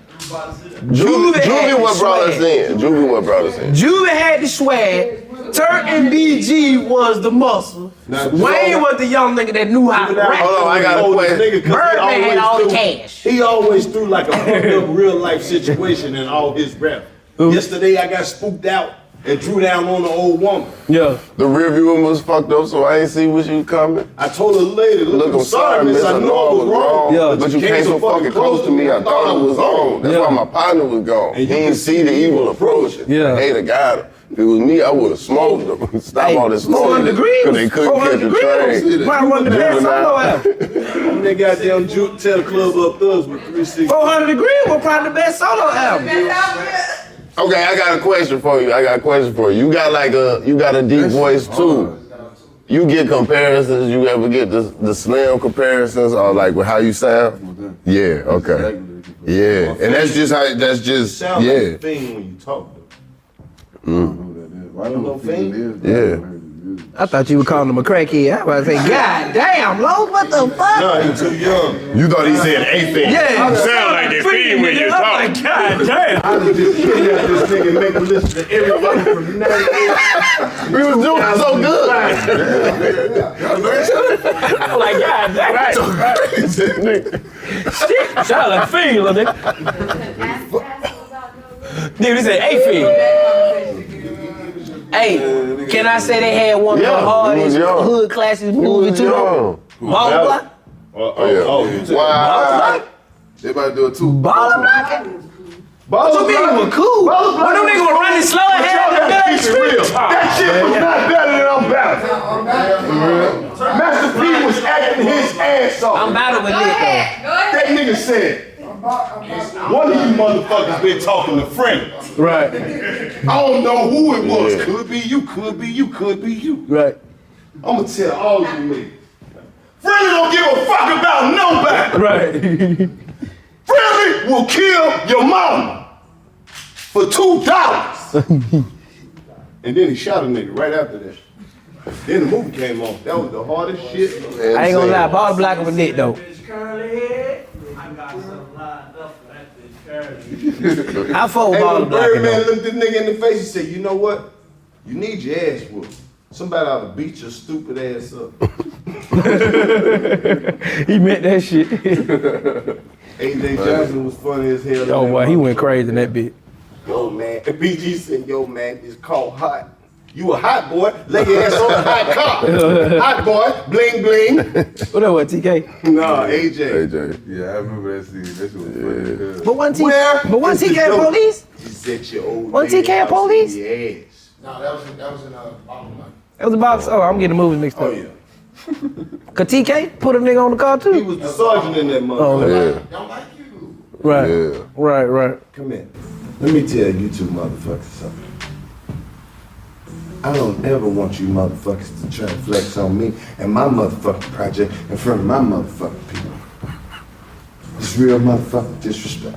Juvie had Juvie the what brought us swag. in. Juvie what brought us in. Juvie had the swag. Turk and BG was the muscle. Wayne was the young nigga that knew how to rap. Hold on, I got a question. Birdman had all the cash. He always threw like a fucked up real life situation in all his rap. Yesterday I got spooked out and drew down on the old woman. Yeah. The rear view was fucked up, so I ain't see what you coming. I told her later, look, I'm sorry, miss, I know I was wrong. Yeah. But you came so fucking close to me, I thought it was on. That's why my partner was gone. He didn't see the evil approaching. Yeah. Hey, the guy. If it was me, I would have smoked them. Stop all this smoking. 400 degrees. Because they couldn't catch the train. Probably one of the best solo albums. They goddamn tell the club up thugs with 360. 400 Degrees was probably the best solo album. Okay, I got a question for you. You got a deep voice too. You get comparisons. You ever get the slam comparisons, or like with how you sound? Yeah. Okay. Yeah, and that's just how. That's just Sound like yeah. a thing when you talk though. I don't know if it Yeah. I thought you were calling him a crackhead. I was about to say, God damn, Lo, what the fuck? No, he too young. You thought he said a thing. Yeah. You sound like a fiend when you talk. I'm like, God damn. I was just kidding at this nigga and make him listen to everybody from 98. We was doing so good. I'm like, God damn. Shit, sound like a fiend, little nigga. Dude, he said, hey, fiend. Hey, can I say they had one of the hardest hood classes movie too? Ball block? Oh, yeah. Wow. They about to do it too. Ball blocking? What you mean was cool? When them niggas were running slow and had the guns. That shit was not better than I'm Battle. Master P was acting his ass off. I'm battle with Nick though. That nigga said, one of you motherfuckers been talking to friends. Right. I don't know who it was. Could be you, could be you, could be you. Right. I'm gonna tell all you niggas. Friendly don't give a fuck about nobody. Right. Friendly will kill your mama for $2. And then he shot a nigga right after that. Then the movie came on. That was the hardest shit. I ain't gonna lie, Ball Black of a Nick though. I got some lined up for that bitch curly. I fuck with Hey, Ball when Black. Birdman looked this nigga in the face, he said, you know what? You need your ass whooped. Somebody ought to beat your stupid ass up. He meant that shit. AJ Johnson was funny as hell. Oh boy, he went crazy in that bit. Yo man, BG said, yo man, it's called hot. You a hot boy, lay your ass on a hot car. Hot boy, bling bling. What that was, TK? Nah, AJ. Yeah, I remember that scene. That shit was funny. But one TK, Where but one is the TK dope? police? He said your old One lady TK house police? in your ass. No, that was in Bottom Line. That was a box. Oh, I'm getting the movies mixed up. Oh yeah. Cause TK put a nigga on the car too. He was the sergeant in that Oh, motherfucker. yeah. Don't like you. Right. Yeah. Right. Come here. Let me tell you two motherfuckers something. I don't ever want you motherfuckers to try to flex on me and my motherfucking project in front of my motherfucking people. It's real motherfucking disrespect.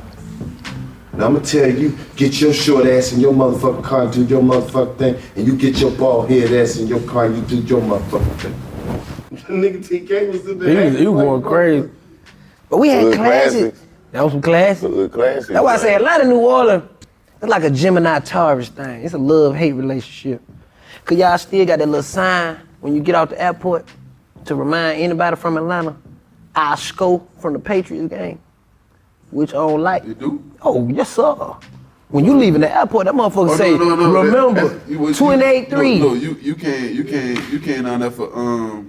Now I'm gonna tell you, get your short ass in your motherfucking car and do your motherfucking thing, and you get your bald head ass in your car and you do your motherfucking thing. Nigga TK was in there. He was going crazy. But we had Good classes. classic. That was some classes. Good classic. That's why I say Atlanta, New Orleans, it's like a Gemini Taurus thing. It's a love-hate relationship. Cause y'all still got that little sign when you get out the airport to remind anybody from Atlanta, I score from the Patriots game, which I don't like. You do? Oh, yes, sir. When you leaving the airport, that motherfucker say, No, remember, that's- you 28-3. No, you can't on that for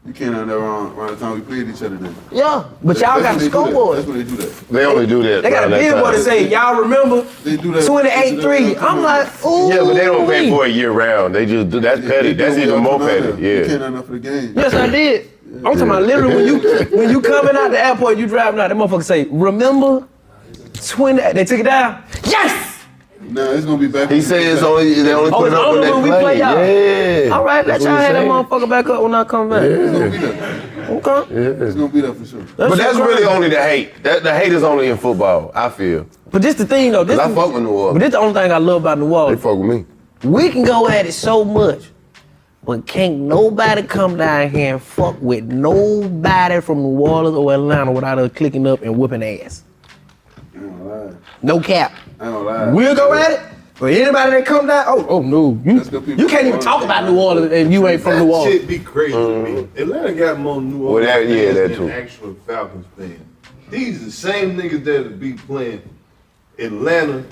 you can't on that around the time we played each other then. Yeah, but y'all got a scoreboard. That's when they do that. They only do that. They got a around that billboard that time. say, y'all remember, They do that. 28-3. I'm like, ooh. Yeah, but they don't pay for it year round. They just do that's petty. That's even more petty. You Yeah. can't on that for the game. Yes, I did. I'm talking about literally when you coming out the airport, you driving out, that motherfucker say, remember 20, they took it down? Yes! Nah, it's gonna be back. He said they only put it up when when we they play y'all. Yeah. All right, let That's y'all what have that he's motherfucker back up when I come back. It's gonna be there. Okay. It's gonna be there for sure. But that's really only the hate. The hate is only in football, I feel. But this the thing though. Cause I fuck with New Orleans. But this the only thing I love about New They Orleans. fuck with me. We can go at it so much, but can't nobody come down here and fuck with nobody from New Orleans or Atlanta without us clicking up and whooping ass. I ain't gonna lie. No cap. I ain't gonna lie. We'll go at it. But anybody that come down, oh no, you can't even talk about New Orleans if you ain't from New That Orleans. shit be crazy to me. Atlanta got more New Well, Orleans that- yeah, fans that than too. actual Falcons fans. These are the same niggas that be playing Atlanta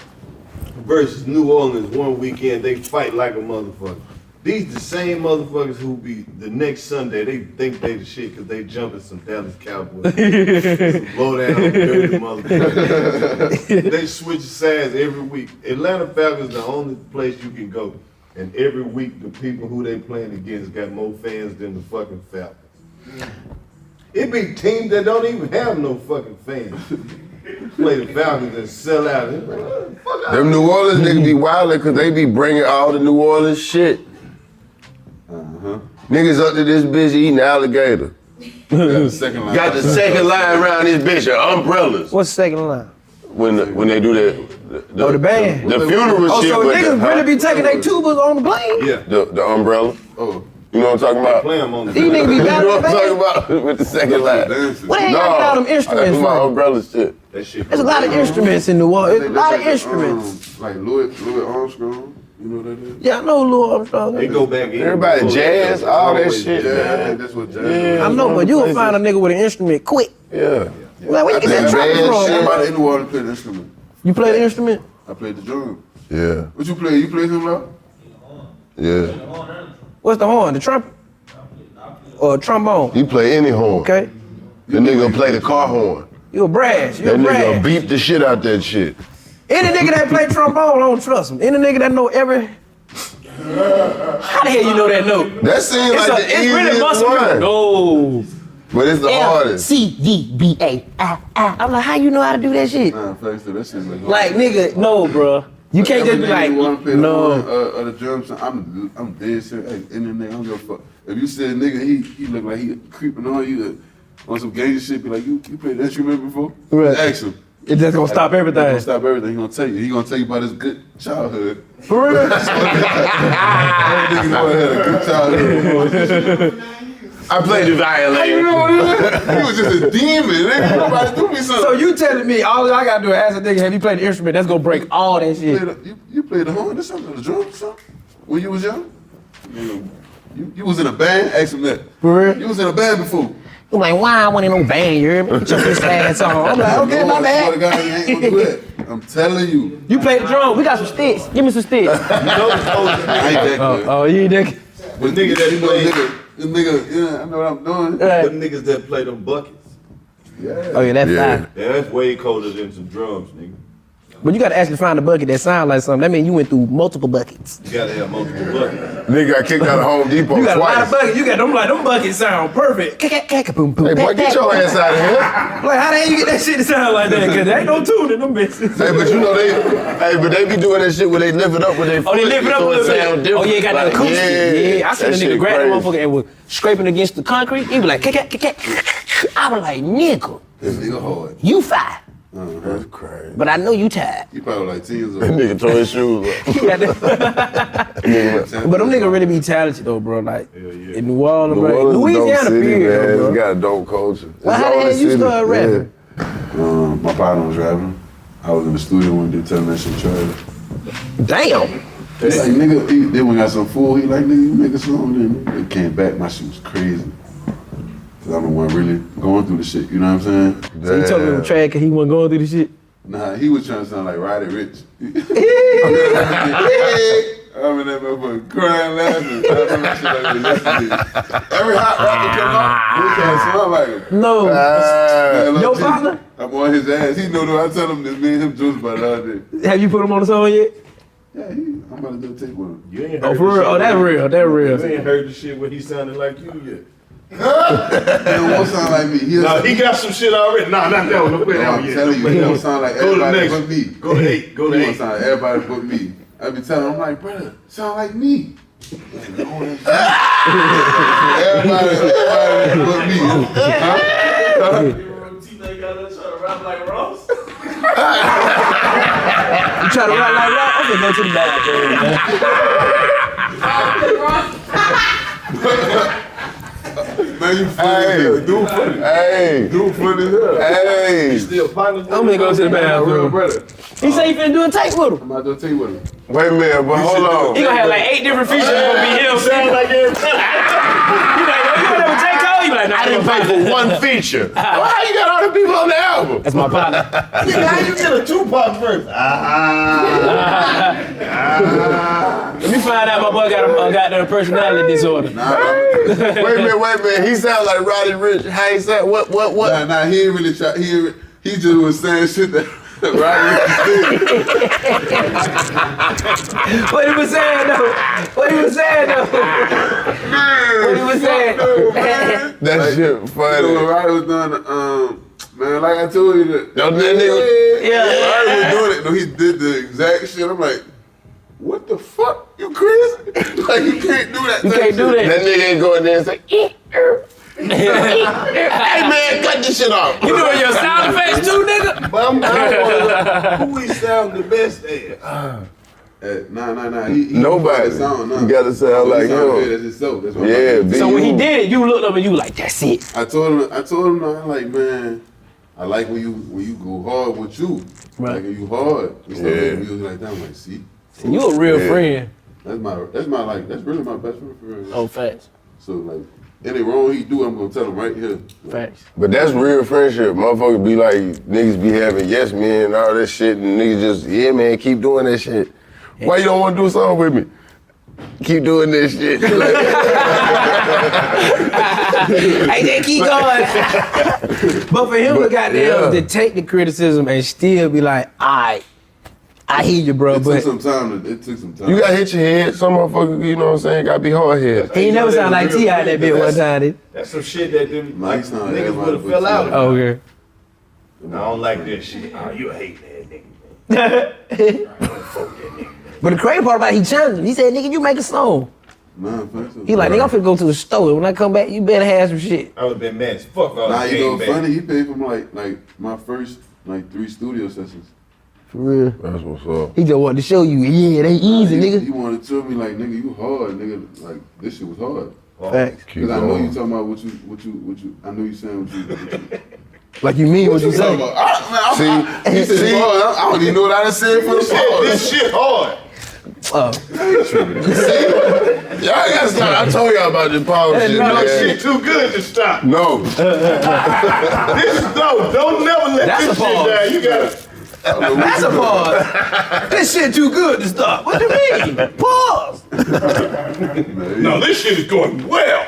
versus New Orleans one weekend. They fight like a motherfucker. These the same motherfuckers who be the next Sunday, they think they the shit because they jumping some Dallas Cowboys. Some blow down dirty motherfuckers. They switch sides every week. Atlanta Falcons the only place you can go. And every week the people who they playing against got more fans than the fucking Falcons. It be teams that don't even have no fucking fans. Play the Falcons and sell out. It's like, what the fuck Them New Orleans niggas be wildin' cause they be bringing all the New Orleans shit. Niggas up to this bitch eating alligator. Second line. Got the second line around this bitch, umbrellas. What's the second line? When they do that, The band. the funeral Oh, shit. so with niggas the, really be taking their tubas on the plane? Yeah. the umbrella. Oh. You know what I'm talking about? Play 'em on the These niggas be You know battling what I'm the talking about with the second line. What the hell y'all get all them instruments that's my from? umbrella shit. That shit. There's a lot of instruments in New Orleans. There's a lot of instruments. Like Louis Armstrong. You know what that is? Yeah, I know Lil Armstrong. They go back in. Everybody jazz, all that shit. Yeah, that's what jazz is. I know, but you will find a nigga with an instrument quick. Yeah. Like, where you get that That trumpet band from? shit. Everybody in New Orleans play the instrument. You play the instrument? I played the drum. Yeah. What you play? You play something loud? Yeah. What's the horn? The trumpet? Or trombone? He play any horn. Okay. The nigga play the car horn. You a brass. You That a nigga brass. beat the shit out that shit. Any nigga that play trombone, I don't trust him. Any nigga that know every... How the hell you know that note? That seems It's, like a, the it's really easiest muscle one. memory. No. But it's the hardest. C-D-B-A. I'm like, how you know how to do that shit? Nah, thanks to that shit. Like, nigga, no, bruh. You can't just be like, no. The drums, I'm dead serious. Hey, and then I don't give a fuck. If you said nigga, he look like he creeping on you on some gangster shit, be like, you played that instrument before? Right. Ask him. It's just gonna stop everything. It's gonna stop everything. He gonna tell you. He gonna tell you about his good childhood. For real? Niggas had a good childhood. I played the violin. You know what he was just a demon. Nigga, nobody do me something. So you telling me all I gotta do is ask a nigga, have you played the instrument? That's gonna break all that shit. You played the horn or something, the drums or something? When you was young? You was in a band? Ask him that. For real? You was in a band before. I'm like, why I want in no band, you hear me? Put your bitch ass on. I'm like, okay, my bad. God, you ain't gonna do that. I'm telling you. You play the drum. We got some sticks. Give me some sticks. I ain't that good. Oh, you ain't that good. But nigga that play, yeah, I know what I'm doing. the niggas that play them buckets. Yeah. Oh yeah, that's fine. Yeah, that's way colder than some drums, nigga. But you gotta actually find a bucket that sound like something. That means you went through multiple buckets. You gotta have multiple buckets. Nigga got kicked out of Home Depot You got twice. a lot of buckets. You got them like them buckets sound perfect. Hey, boy, get your ass out of here. Like how the hell you get that shit to sound like that? Cause there ain't no tune in them bitches. Hey, but you know they be doing that shit where they lift it up with their foot. Oh, they lift it up a so little sound bit. different. Oh yeah, got that acoustic. Yeah, I seen a that nigga shit grab that crazy. motherfucker and was scraping against the concrete. He be like, I was like, nigga, This nigga hard. you fine. That's crazy. But I know you tired. He probably like 10 years old. That nigga throw his shoes up. But them niggas really be talented though, bro. Like in New Orleans, New bro. Orleans is a dope Louisiana, city, period, man. bro. It's got a dope culture. Well, how the hell you started rapping? My partner was rapping. I was in the studio one day telling that shit trash. Damn. He's like, nigga, then we got some fool. He like, nigga, you make a song. Then they came back. My shit was crazy. Cause I'm the one really going through the shit. You know what I'm saying? So you told him to track and he wasn't going through the shit? Nah, he was trying to sound like Roddy Rich. I'm in that motherfucker crying, laughing. I remember that shit like yesterday. Every hot rapper come out, he can't sound like him. No. Your G, partner? I'm on his ass. He know though. I tell him this, me and him jokes about it all day. Have you put him on the song yet? Yeah, I'm about to do a tape with him. You ain't Oh, heard for the real? shit Oh, that's where- real. That's real. You ain't heard the shit where he sounded like you yet. He don't want to sound like me. No, he got some shit already. Nah, not that one. Don't play that one I'm yet. telling you, he don't sound like Go to the everybody next but one. me. Go to 8. Go to He 8. don't sound like everybody but me. I be telling him, I'm like, brother, sound like me. Everybody but me. You try to rap like Ross? I'm gonna go to the bathroom, Man, you funny as hell. Dude funny. Hey. Dude funny as hell. Hey. He still partners. I'm gonna go to the bathroom. Brother. He say he finna do a tape with him. I'm about to do a tape with him. Wait a minute, but hold on. He gonna have like 8 different features. It's gonna be him. Sound like You like, yo, you gonna have a J. Cole? You like, nah, I didn't pay for one feature. Well, how you got all the people on the album? That's my partner. Nigga, how you get a Tupac verse? Let me find out my boy got a personality disorder. Wait a minute. He sound like Roddy Rich. How he sound? What? Nah, he ain't really try. He just was saying shit that Roddy Rich did. What he was saying though? What he was saying? That like, shit funny. You know, when Roddy was doing, man, like I told you that. That nigga. Roddy was doing it. No, he did the exact shit. I'm like, what the fuck? You crazy? Like, you can't do that. You can't do that. That nigga ain't going there and say, hey man, cut this shit off. You doing your sound effects too, nigga? But I'm who he sound the best at? Nah. Nobody. Sound, nah. You gotta sound like him. That's himself. That's what Yeah, I'm be So when he you. did it, you looked up and you like, that's it. I told him, I'm like, man, I like when you go hard with you. Right. Like when you hard. We start Yeah. making music like that. I'm like, see, You a real Yeah. friend. that's really my best friend for real. Oh, facts. So like, any wrong he do, I'm gonna tell him right here. Facts. But that's real friendship. Motherfuckers be like, niggas be having yes men and all that shit, and niggas just, yeah man, keep doing that shit. Why you don't want to do a song with me? Keep doing this shit. Hey, they keep going. But for him to to take the criticism and still be like, alright, I hear you, bro. It But took some time. You gotta hit your head. Some motherfuckers, you know what I'm saying, gotta be hard headed. he never sound like T.I. that bit one time, did he? That's some shit that them Mike sound like niggas everybody would have fell but out. Oh, okay. I don't like that shit. Oh, you hate that nigga. But the crazy part about it, he challenged me. He said, nigga, you make a song. Nah, He like, nigga, I'm finna go to the store. When I come back, you better have some shit. I would've been mad as fuck all Nah, the you know game funny? He paid for like my first 3 studio sessions. For real. That's what's up. He just wanted to show you, yeah, they easy, nigga. He wanted to tell me like, nigga, you hard, nigga. Like this shit was hard. Facts. Cause I know you talking about what you. I know you saying what you. Like you mean what you say? He said hard. I don't even know what I done said for the pause. This shit hard. Oh. Y'all gotta stop. I told y'all about the pause shit. This shit too good to stop. No. Don't never let That's this a shit pause. down. You gotta. That's a pause. This shit too good to stop. What you mean? Pause. No, this shit is going well.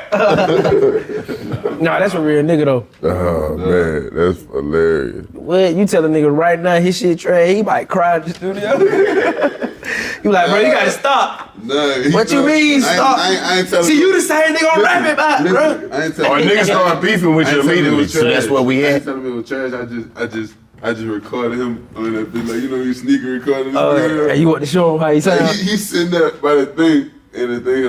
Nah, that's a real nigga though. Oh man, that's hilarious. What you tell a nigga right now his shit trash, he might cry in the studio. You like, bro, you gotta stop. Nah, What you mean stop? I ain't telling See, you the same nigga on rapping about, bro. I ain't telling Or niggas start beefing with you immediately. So that's what we I had. ain't telling him it was trash. I just recorded him on that bitch. Like, you know, you sneaker recording. And you want to show him how he sound? He's sitting there by the thing, and the thing,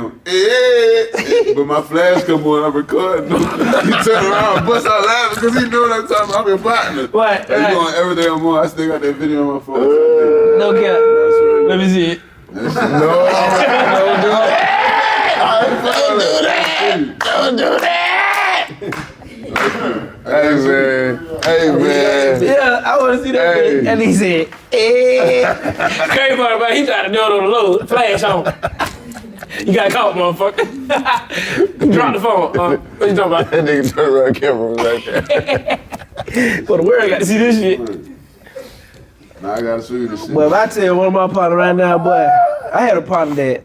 but my flash come on, I'm recording. He turn around, bust out laughing, because he know what I'm talking about. I'm your partner. What? Like, you on everything I'm on. I still got that video on my phone. No cap. Let me see it. No, don't do that. Hey man. Yeah, I want to see that. Hey. And he said, eh. Crazy part about it, he tried to do it on the low, flash on. You got caught, motherfucker. Drop the phone. What you talking about? That nigga turn around, camera was like that. For the world got to see this shit. Now I gotta show you this shit. But if I tell one of my partners right now, boy, I had a partner that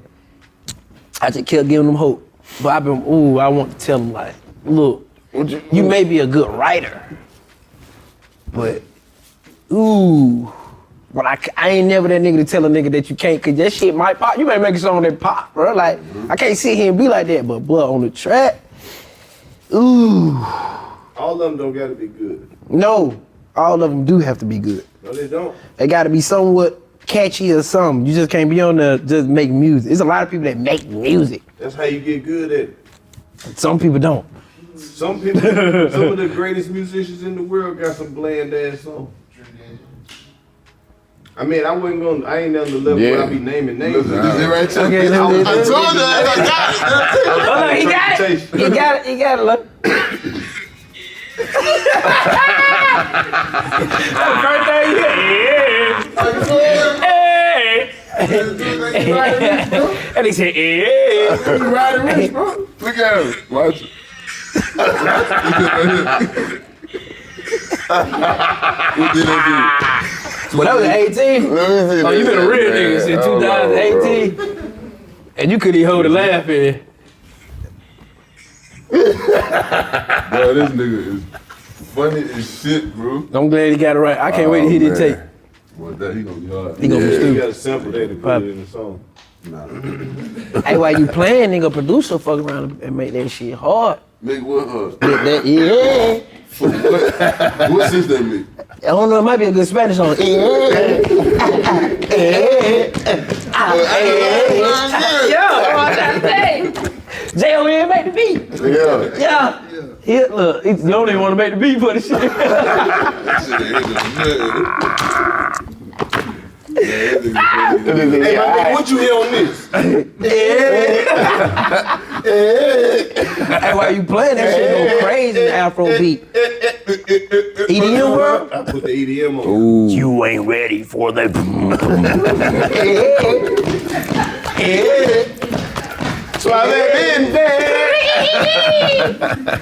I just kept giving them hope. But I want to tell them like, look, you may be a good writer, but but I ain't never that nigga to tell a nigga that you can't, cause that shit might pop. You may make a song that pop, bro. Like, I can't sit here and be like that, but blood on the track, All of them don't gotta be good. no, all of them do have to be good. No, they don't. They gotta be somewhat catchy or something. You just can't be on there just make music. There's a lot of people that make music. That's how you get good at it. Some people don't. Some people, some of the greatest musicians in the world got some bland ass songs. I mean, I ain't on the level where I be naming names. Okay, I told you that I got it. He got it, look. And he said, You riding rich, bro. Look at him. Watch it. Well, that was 18. Oh, you been a real nigga since 2018. And you couldn't even hold a laugh in. Bro, this nigga is funny as shit, bro. I'm glad he got it right. I can't wait to hear this tape. Well, that he gonna be hard. He gonna be You stupid. got a sample there to put it in the song. Nah. Hey, while you playing, nigga, producer fuck around and make that shit hard. Make what hard? Make that, yeah. What sense that make? I don't know, it might be a good Spanish song. Yeah, I'm trying to say. J.O.N. make the beat. Yeah. Look, you don't even want to make the beat for the shit. Hey, my nigga, what you hear on this? Hey, while you playing that shit go crazy in the Afro beat. EDM world? I put the EDM on. Ooh. You ain't ready for the. So I've been there.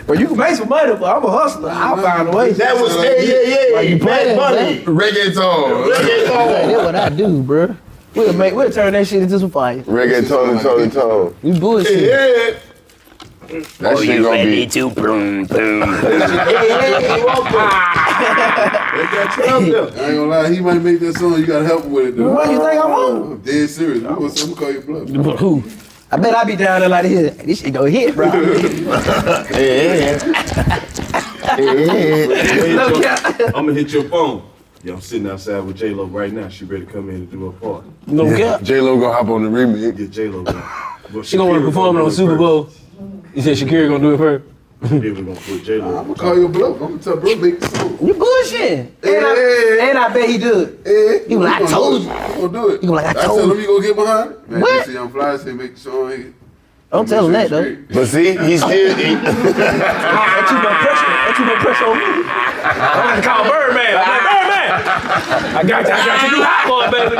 But you can make some money, but I'm a hustler. I'll find a way. That was yeah. While you playing, Money. Reggaeton. That's what I do, bro. We'll turn that shit into some fire. Reggaeton. You bullshit. Yeah. That shit gonna be. to boom, boom. I ain't gonna lie, he might make that song. You gotta help him with it, though. What you think I want? I'm dead serious. I'm gonna call you bluff. Who? I bet I be down there like this. This shit gonna hit, bro. I'm gonna hit your phone. Yeah, I'm sitting outside with J-Lo right now. She ready to come in and do her part. You don't care? J-Lo gonna hop on the remix. Yeah, J-Lo gonna. She gonna want to perform it on Super Bowl. You said Shakira gonna do it first? Then we gonna put J-Lo. I'm gonna call you a bluff. I'm gonna tell bro make the song. You bullshitting. And I bet he do it. You like, I told you. I'm gonna do it. You like, I tell told him you. you gonna get behind it. Man, What? You see, I'm fly, say make the song. Don't tell him that though. But see, he's still. That too much pressure on me. I'm gonna call Birdman. I'm like, Birdman! I got you new hot boy, baby.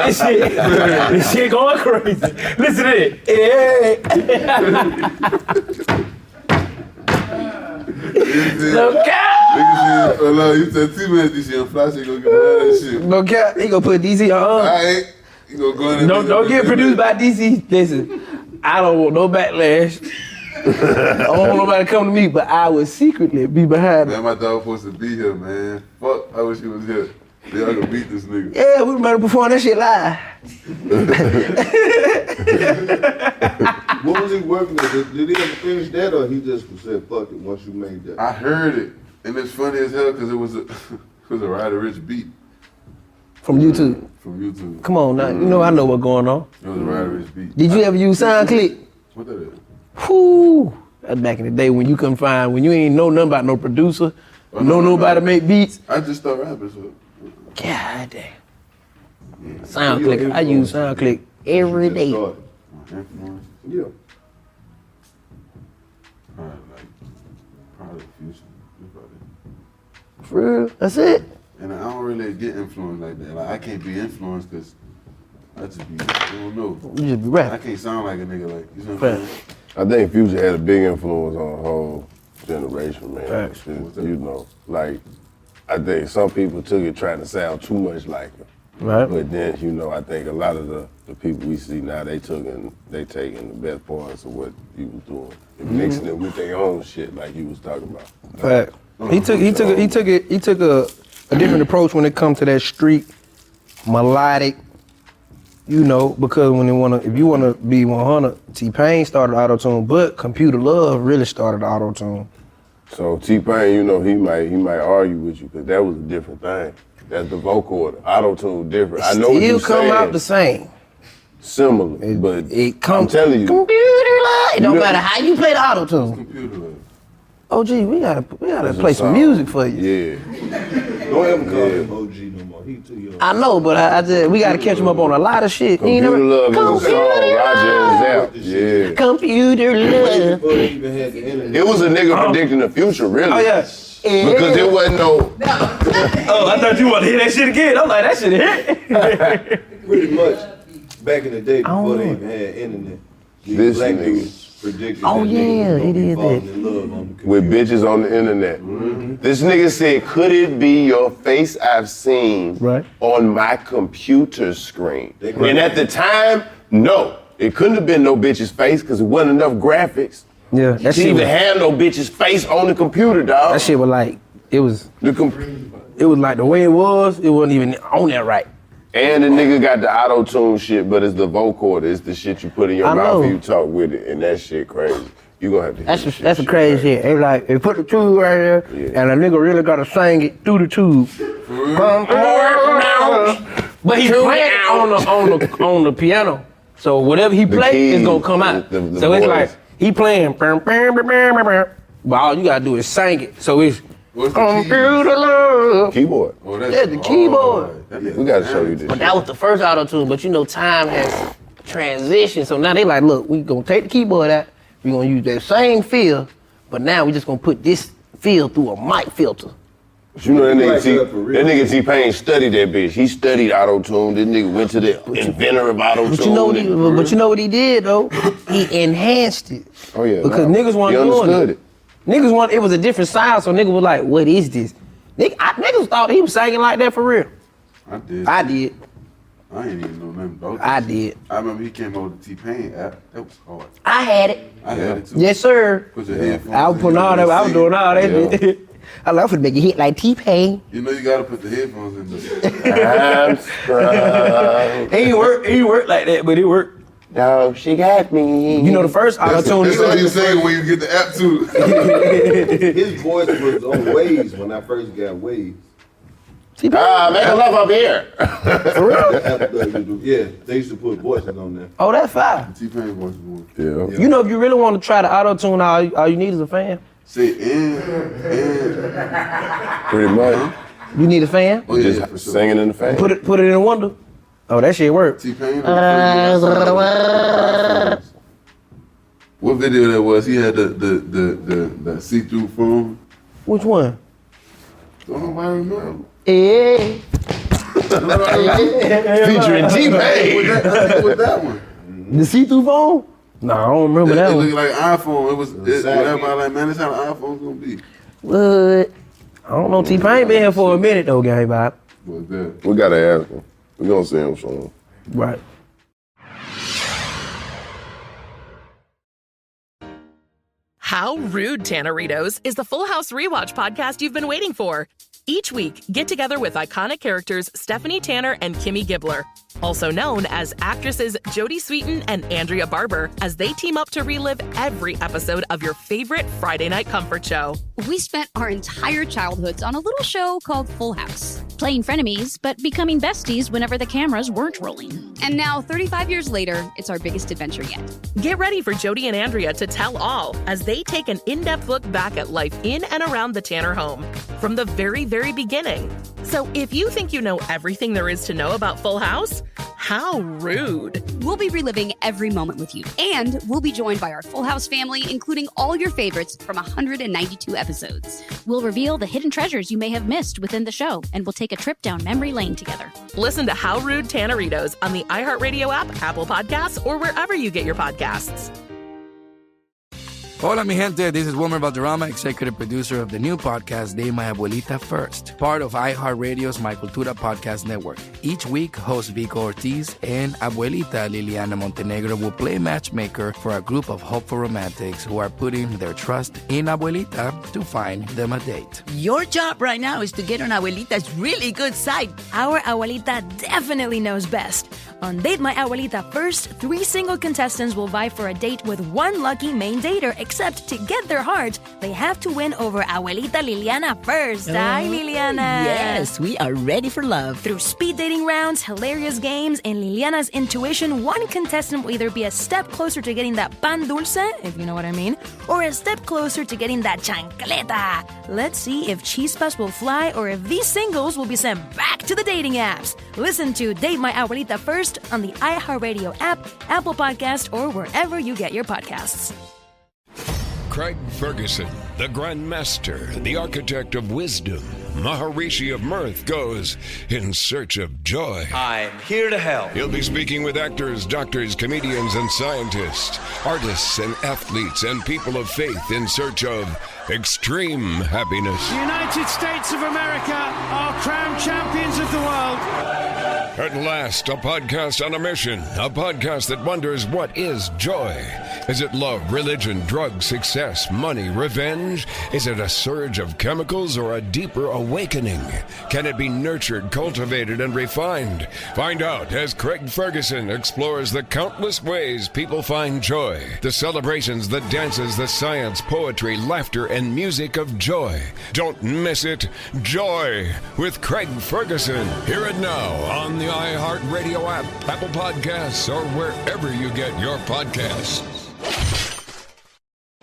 This shit going crazy. Listen to it. No cap. You said T-Man this year, fly, say gonna get behind that shit. No cap. He gonna put DC on. Alright. You gonna go in there. Don't get produced by DC. Listen, I don't want no backlash. I don't want nobody to come to me, but I would secretly be behind him. Man, my dog supposed to be here, man. Fuck, I wish he was here. Then I could beat this nigga. Yeah, we better perform that shit live. What was he working with? Did he ever finish that, or he just said, fuck it, once you made that? I heard it, and it's funny as hell because it was a Ryder Rich beat. From YouTube? From YouTube. Come on now, you know I know what's going on. It was a Ryder Rich beat. Did you ever use SoundClick? What that is? Whoo! That's back in the day when you couldn't find, when you ain't know nothing about no producer, nobody make beats. I just started rapping, so. God damn. SoundClick, I use SoundClick every day. Yeah. Probably the future. For real? That's it? And I don't really get influenced like that. Like, I can't be influenced because I just be, I don't know. You just be rapping. I can't sound like a nigga like, you know what I'm saying? I think Future had a big influence on the whole generation, man. Facts. You know, like, I think some people took it trying to sound too much like him. Right. But then, you know, I think a lot of the people we see now, they taking the best parts of what he was doing and mixing it with their own shit, like you was talking about. Fact. He took a different approach when it comes to that street melodic. You know, because if you wanna be 100, T-Pain started auto-tune, but Computer Love really started auto-tune. So T-Pain, you know, he might argue with you because that was a different thing. That's the vocal order. Auto-tune different. I know what you're Still come saying. out the same. Similar, but I'm telling you. Computer Love. It don't matter how you play the auto-tune. Computer Love. OG, we gotta play some music for you. Yeah. Don't ever call him OG no more. He too young. I know, but we gotta catch him up on a lot of shit. Computer Love is a song. Roger and Zap. Yeah. Computer Love. Before they even had the internet. It was a nigga predicting the future, really. Oh yeah. Because there wasn't no. Oh, I thought you wanted to hear that shit again. I'm like, that shit hit. Pretty much back in the day before they even had internet. These black dudes predicted Oh that yeah, niggas he was did gonna be that. falling in love on the computer. With bitches on the internet. This nigga said, could it be your face I've seen on my computer screen? And at the time, no. It couldn't have been no bitch's face because it wasn't enough graphics. Yeah, You didn't even have no bitch's face on the computer, dog. That shit was like, it was like the way it wasn't even on there right. And the nigga got the auto-tune shit, but it's the vocoder. It's the shit you put in your I mouth know. and you talk with it, and that shit crazy. You gonna have to hear That's a crazy shit. They like, they put the tube right there, and a nigga really gotta sing it through the tube. But he's playing it on the piano. So whatever he plays is gonna come out. the So it's voice. like, he playing, but all you gotta do is sing it. So it's, Computer Love. Keyboard. Oh, Yeah, the keyboard. We gotta show you this. But that was the first auto-tune, but you know, time has transitioned. So now they like, look, we gonna take the keyboard out, we gonna use that same feel, but now we just gonna put this feel through a mic filter. But you know that nigga T-Pain studied that bitch. He studied auto-tune. This nigga went to the inventor of auto-tune. But you know what he did though? He enhanced it. Oh yeah. Because niggas weren't doing it. It was a different sound, so niggas was like, what is this? Niggas thought he was singing like that for real. I did. I did. I ain't even know nothing about that. I did. I remember he came over with the T-Pain app. That was hard. I had it. I had it too. Yes, sir. Put your headphones I was putting all that. I was doing all that. Yeah. I love to make it hit like T-Pain. You know you gotta put the headphones in there. It ain't work like that, but it worked. No, she got me. You know the first auto-tune. That's all you saying when you get the app too. His voice was on Waves when I first got Waves. Make love up here. For real? Yeah, they used to put voices on there. Oh, that's fire. T-Pain voices on. Yeah. You know, if you really want to try the auto-tune, all you need is a fan. See, Pretty much. You need a fan? Oh, yeah, Just for sure. singing in the fan. Put it in a window. Oh, that shit work. T-Pain. What video that was? He had the see-through phone. Which one? Don't nobody remember. Yeah. Featuring T-Pain. With that one. The see-through phone? No, I don't remember that It one. looked like iPhone. Everybody like, man, that's how the iPhone's gonna be. What? I don't know. T-Pain been here for a minute though, Gang Bob. What's that? We gotta ask him. We gonna see him soon. Right. How Rude, Tanneritos is the Full House Rewatch podcast you've been waiting for. Each week, get together with iconic characters Stephanie Tanner and Kimmy Gibbler, also known as actresses Jodie Sweetin and Andrea Barber, as they team up to relive every episode of your favorite Friday night comfort show. We spent our entire childhoods on a little show called Full House, playing frenemies, but becoming besties whenever the cameras weren't rolling. And now, 35 years later, it's our biggest adventure yet. Get ready for Jodie and Andrea to tell all as they take an in-depth look back at life in and around the Tanner home from the very beginning. So if you think you know everything there is to know about Full House, how rude. We'll be reliving every moment with you, and we'll be joined by our Full House family, including all your favorites from 192 episodes. We'll reveal the hidden treasures you may have missed within the show, and we'll take a trip down memory lane together. Listen to How Rude Tanneritos on the iHeartRadio app, Apple Podcasts, or wherever you get your podcasts. Hola, mi gente. This is Wilmer Valderrama, executive producer of the new podcast, De My Abuelita First, part of iHeartRadio's My Cultura podcast network. Each week, host Vico Ortiz and Abuelita Liliana Montenegro will play matchmaker for a group of hopeful romantics who are putting their trust in Abuelita to find them a date. Your job right now is to get on Abuelita's really good side. Our Abuelita definitely knows best. On Date My Abuelita First, 3 single contestants will vie for a date with one lucky main dater, except to get their heart, they have to win over Abuelita Liliana first. Hi, Liliana. Yes, we are ready for love. Through speed dating rounds, hilarious games, and Liliana's intuition, one contestant will either be a step closer to getting that pan dulce, if you know what I mean, or a step closer to getting that chancleta. Let's see if chispas will fly or if these singles will be sent back to the dating apps. Listen to Date My Abuelita First on the iHeartRadio app, Apple Podcast, or wherever you get your podcasts. Craig Ferguson, the Grand Master, the architect of wisdom, Maharishi of mirth, goes in search of joy. I'm here to help. He'll be speaking with actors, doctors, comedians, and scientists, artists and athletes, and people of faith in search of extreme happiness. The United States of America are crowned champions of the world. At last, a podcast on a mission. A podcast that wonders, what is joy? Is it love, religion, drugs, success, money, revenge? Is it a surge of chemicals or a deeper awakening? Can it be nurtured, cultivated, and refined? Find out as Craig Ferguson explores the countless ways people find joy. The celebrations, the dances, the science, poetry, laughter, and music of joy. Don't miss it. Joy with Craig Ferguson. Hear it now on the iHeartRadio app, Apple Podcasts, or wherever you get your podcasts.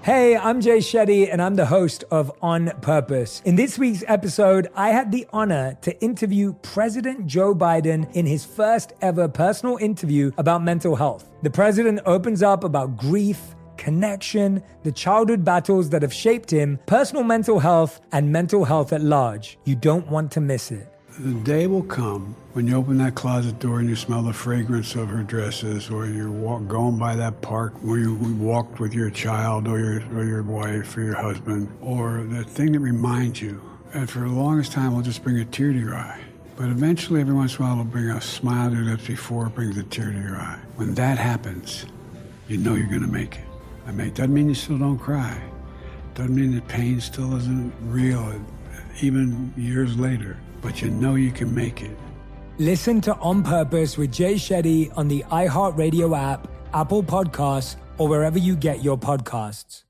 Hey, I'm Jay Shetty, and I'm the host of On Purpose. In this week's episode, I had the honor to interview President Joe Biden in his first ever personal interview about mental health. The president opens up about grief, connection, the childhood battles that have shaped him, personal mental health, and mental health at large. You don't want to miss it. The day will come when you open that closet door and you smell the fragrance of her dresses, or you're going by that park where you walked with your child or your wife or your husband, or that thing that reminds you. And for the longest time, will just bring a tear to your eye. But eventually, every once in a while, it'll bring a smile to your lips before it brings a tear to your eye. When that happens, you know you're going to make it. It doesn't mean you still don't cry. Doesn't mean the pain still isn't real, even years later. But you know you can make it. Listen to On Purpose with Jay Shetty on the iHeartRadio app, Apple Podcasts, or wherever you get your podcasts.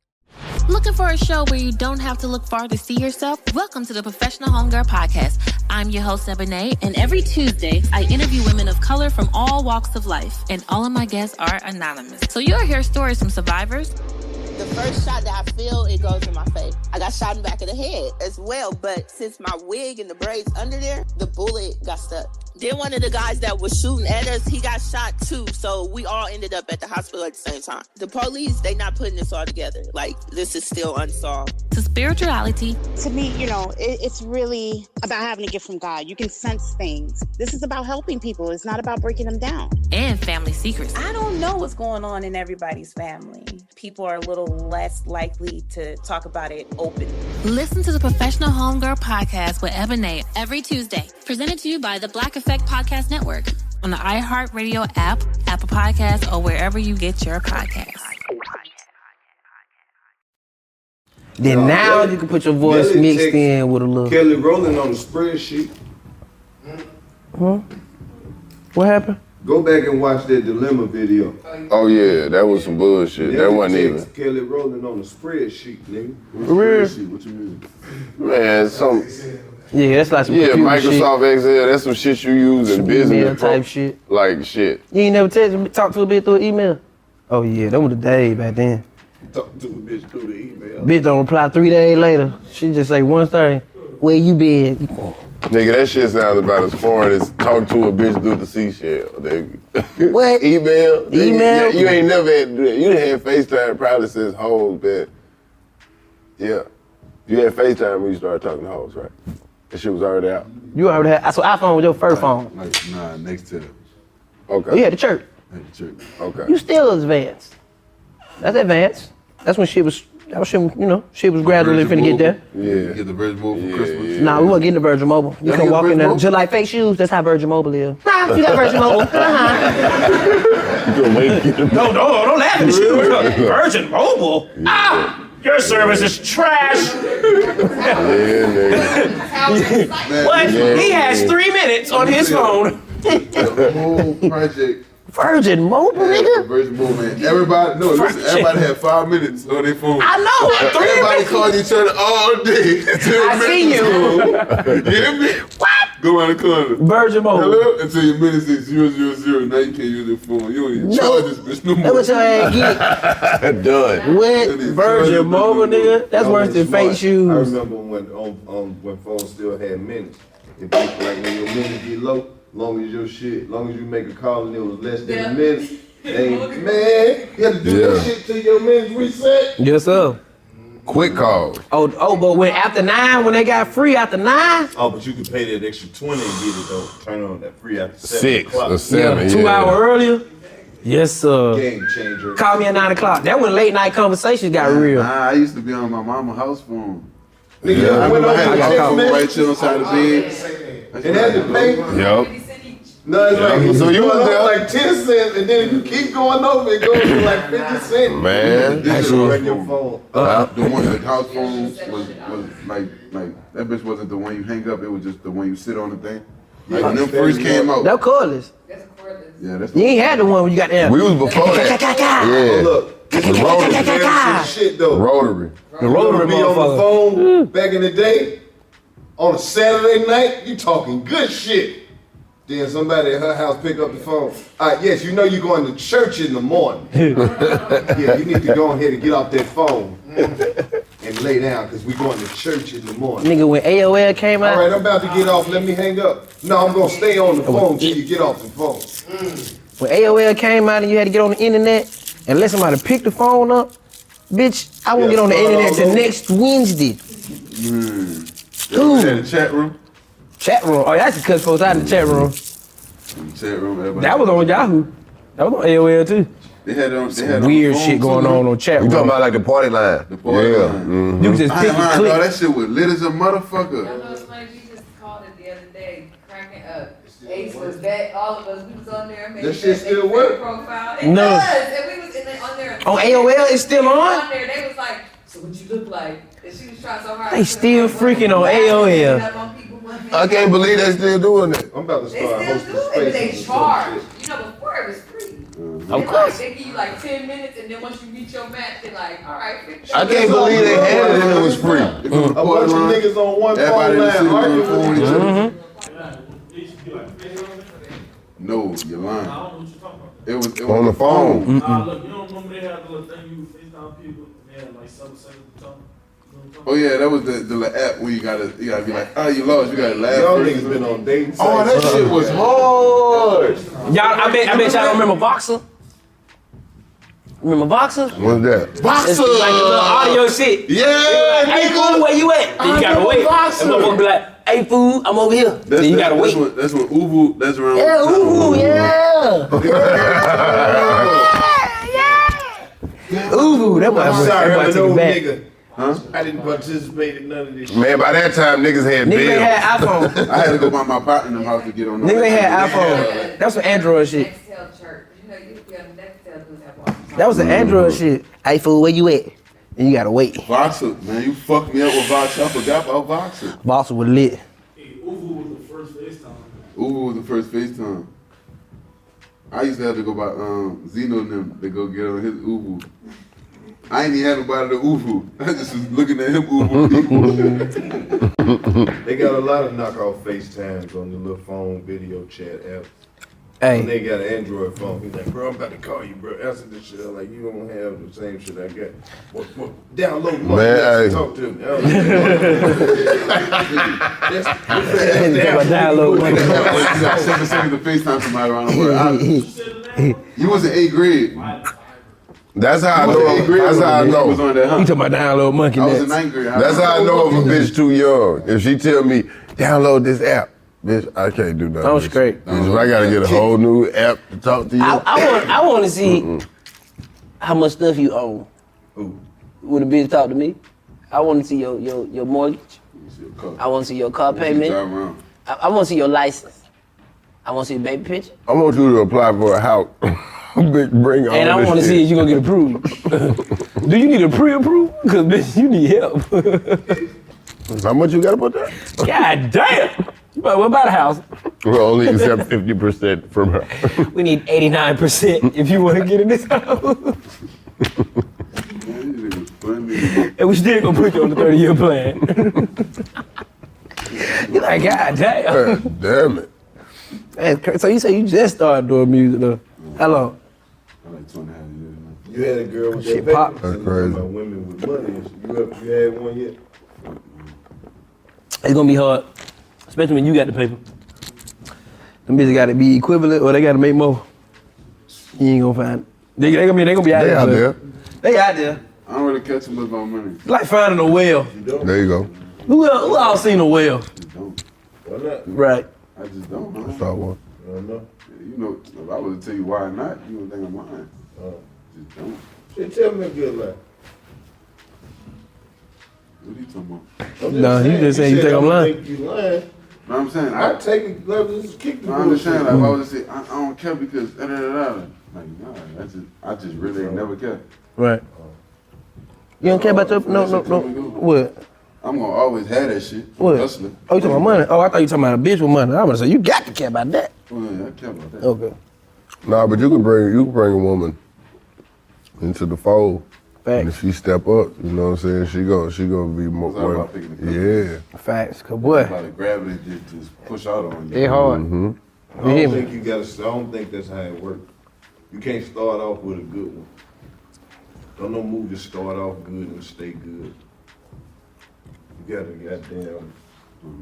Looking for a show where you don't have to look far to see yourself? Welcome to the Professional Homegirl Podcast. I'm your host, Ebony, and every Tuesday, I interview women of color from all walks of life, and all of my guests are anonymous. So you'll hear stories from survivors. The first shot that I feel, it goes in my face. I got shot in the back of the head as well, but since my wig and the braids under there, the bullet got stuck. Then one of the guys that was shooting at us, he got shot too, so we all ended up at the hospital at the same time. The police, they not putting this all together. Like, this is still unsolved. To spirituality. To me, it's really about having a gift from God. You can sense things. This is about helping people. It's not about breaking them down. And family secrets. I don't know what's going on in everybody's family. People are a little less likely to talk about it openly. Listen to the Professional Homegirl Podcast with Ebony every Tuesday. Presented to you by the Black Effect Podcast Network on the iHeartRadio app, Apple Podcasts, or wherever you get your podcasts. Then now you can put your voice mixed in with a little. Kelly Rowland on the spreadsheet. Huh? What happened? Go back and watch that Dilemma video. Oh yeah, that was some bullshit. That wasn't even. Kelly Rowland on the spreadsheet, nigga. What you mean? Man, some. Yeah, that's like some Microsoft Excel. That's some shit you use in business. Email type shit. Like shit. You ain't never talked to a bitch through an email? Oh yeah, that was the day back then. Talk to a bitch through the email. Bitch don't reply 3 days later. She just say one thing. Where you been? Nigga, that shit sounds about as foreign as talk to a bitch through the seashell. Nigga. What? Email? Email? You ain't never had to do that. You done had FaceTime probably since hoes, man. Yeah. You had FaceTime when you started talking to hoes, right? That shit was already out. You already had, so iPhone was your first phone? Nah, next to it. Okay. Oh, you had the church? At the church. Okay. You still advanced. That's advanced. That's when shit was, shit was gradually finna get there. Yeah. Get the Virgin Mobile for Christmas. Nah, we wasn't getting the Virgin Mobile. You can walk in there, just like fake shoes, that's how Virgin Mobile is. Nah, you got Virgin Mobile. No, don't laugh at the shit. Virgin Mobile? Ah! Your service is trash. What? He has 3 minutes on his phone. The whole project. Virgin Mobile, nigga? Virgin Mobile, man. Everybody had 5 minutes on their phone. I know. Everybody called each other all day. I see you. You hear me? What? Go around the corner. Virgin Mobile. Hello? Until your minute says 000. Now you can't use your phone. You don't even charge this bitch no more. That's what your ass get. Done. What? Virgin Mobile, nigga? That's worse than fake shoes. I remember when phones still had minutes. If like when your minutes get low, long as you make a call and it was less than a minute, man, you had to do that shit till your minutes reset. Yes, sir. Quick call. Oh, but when after 9, when they got free after 9? Oh, but you could pay that extra 20 and get it though. Turn on that free after 6 o'clock. or 7. 2 hours earlier? Yes, sir. Game changer. Call me at 9 o'clock. That when late night conversations got real. Nah, I used to be on my mama's house phone. Nigga, I remember I had I a phone right here on the side of the bed. It had to pay. Yup. No, it's like, So you was there? like 10 cents, and then if you keep going over, it goes to like 50 cents. Man. This is Like like your phone. the one, the house phone was like that bitch wasn't the one you hang up. It was just the one you sit on the thing. Like when them first came out. That cordless. Yeah, that's. You ain't had the one when you got there. We was before that. Oh, look. The rotary. Shit though. Rotary. The rotary be on the phone back in the day. On a Saturday night, you talking good shit. Then somebody at her house pick up the phone. Yes, you know you're going to church in the morning. Yeah, you need to go ahead and get off that phone and lay down because we're going to church in the morning. Nigga, when AOL came out. All right, I'm about to get off. Let me hang up. No, I'm going to stay on the phone till you get off the phone. When AOL came out and you had to get on the internet and let somebody pick the phone up, bitch, I won't get on the internet till next Wednesday. You had a chat room. Chat room. Oh, that's cut folks out in the chat room. Chat room. Everybody. That was on Yahoo. That was on AOL too. They had on. They had Weird on shit going on chat You room. talking about like the party line? The party line. Mm-hmm. You just I pick ain't and lying, click. dog. That shit was lit as a motherfucker. No, it's funny. She just called it the other day, cracking up. Ace was that all of us. We was on there. That shit still work? Profile. It No. does. And we was on there. On AOL, it's still on? On there, they was like, so what you look like? And she was trying so hard. They still freaking on AOL. I can't believe they still doing it. I'm about to They start still hosting do it, but they spaces. charge. You know, before it was free. Of course. They give you like 10 minutes, and then once you reach your match, they're like, all right, $50. I can't believe they had it and it was free. A bunch of niggas on one phone Everybody was line sitting on the arguing phone with with each each other. other. No, you're lying. I don't know what you're talking about. It was On the phone. Look, you don't remember they had the little thing you FaceTime people? They had like 7 seconds to talk. Oh yeah, that was the little app where you gotta be like, oh, you lost, you gotta laugh. Y'all first. niggas been on dating sites. Oh, that shit was hard. Y'all, I bet y'all don't remember Voxer. Remember Voxer? What's that? It's like the little audio shit. Yeah, like, hey fool, where you at? Then you gotta wait. And motherfucker be like, hey fool, I'm over here. Then you gotta wait. That's when Uvu, that's around. Yeah, Uvu, yeah. Uvu, that I'm was sorry, I'm an old back. nigga. I didn't participate in none of this shit. Man, by that time, niggas had Niggas bills. had iPhone. I had to go by my partner in the house to get on. Niggas had iPhone. That's what Android shit. Nextel church. You know, you could be on Nextel doing that walk. That was the Android shit. Hey fool, where you at? And you gotta wait. Voxer, man, you fucked me up with Voxer. I forgot about Voxer. Voxer was lit. Uvu was the first FaceTime. Uvu was the first FaceTime. I used to have to go by Zeno and them to go get on his Uvu. I ain't even had nobody to Uvu. I just was looking at him Uvu. They got a lot of knockoff FaceTimes on the little phone video chat apps. Hey. When they got an Android phone, he's like, bro, I'm about to call you, bro. Answer this shit. I'm like, you don't have the same shit I got. What, download my Man, talk to me. Download You got 7 seconds to FaceTime somebody around the world. You was in 8th grade. That's how I know. That's how I know. Was on that, huh? You talking about download monkey I was in nuts. 9th grade. That's how I know if a bitch too young. If she tell me, download this app, bitch, I can't do nothing. I'm straight. Bitch, if I gotta get a whole new app to talk to you. I want to see how much stuff you own. Would a bitch talk to me? I want to see your mortgage. I want to see your car payment. I want to see your license. I want to see your baby picture. I want you to apply for a house. Bitch, bring all And I this want to see shit. if you're going to get approved. Do you need a pre-approved? Because, bitch, you need help. How much you got about that? God damn. But what about a house? We'll only accept 50% from her. We need 89% if you want to get in this house. And we still going to put you on the 30-year plan. You're like, God damn. Damn it. That's crazy. So you say you just started doing music, though. How long? Like 2.5 years. You had a girl with Shit that pop. paper. That's crazy. About women with money. You had one yet? It's gonna be hard, especially when you got the paper. Them bitches gotta be equivalent or they gotta make more. You ain't gonna find it. They gonna be out They there. out there. They out there. I don't really catch too much about money. It's like finding a whale. There you go. Who all seen a whale? Why not? Right. I just don't. Huh? Saw one. I don't know. You know, if I was to tell you why not, you would think I'm lying. Just don't. Shit, tell me a good lie. What are you talking about? No, you just saying you think I'm lying. Think you lying. No, I'm saying I take it, just kick the I understand. Like, bullshit. if I was to say, I don't care because da da da da. Like, nah, I just really ain't never care. Right. You don't care about your no. What? I'm gonna always have that shit. What? Hustling. Oh, you talking about money? Oh, I thought you talking about a bitch with money. I was gonna say you got to care about that. Oh, yeah, I care about that. Okay. Nah, but you can bring a woman into the fold. Facts. And if she step up, you know what I'm saying, she gonna be more. It's all about picking the Yeah. Facts, cause boy, A lot of gravity just push out on you. they hard. Mm-hmm. I don't think you gotta. I don't think that's how it works. You can't start off with a good one. Don't no move to start off good and stay good. You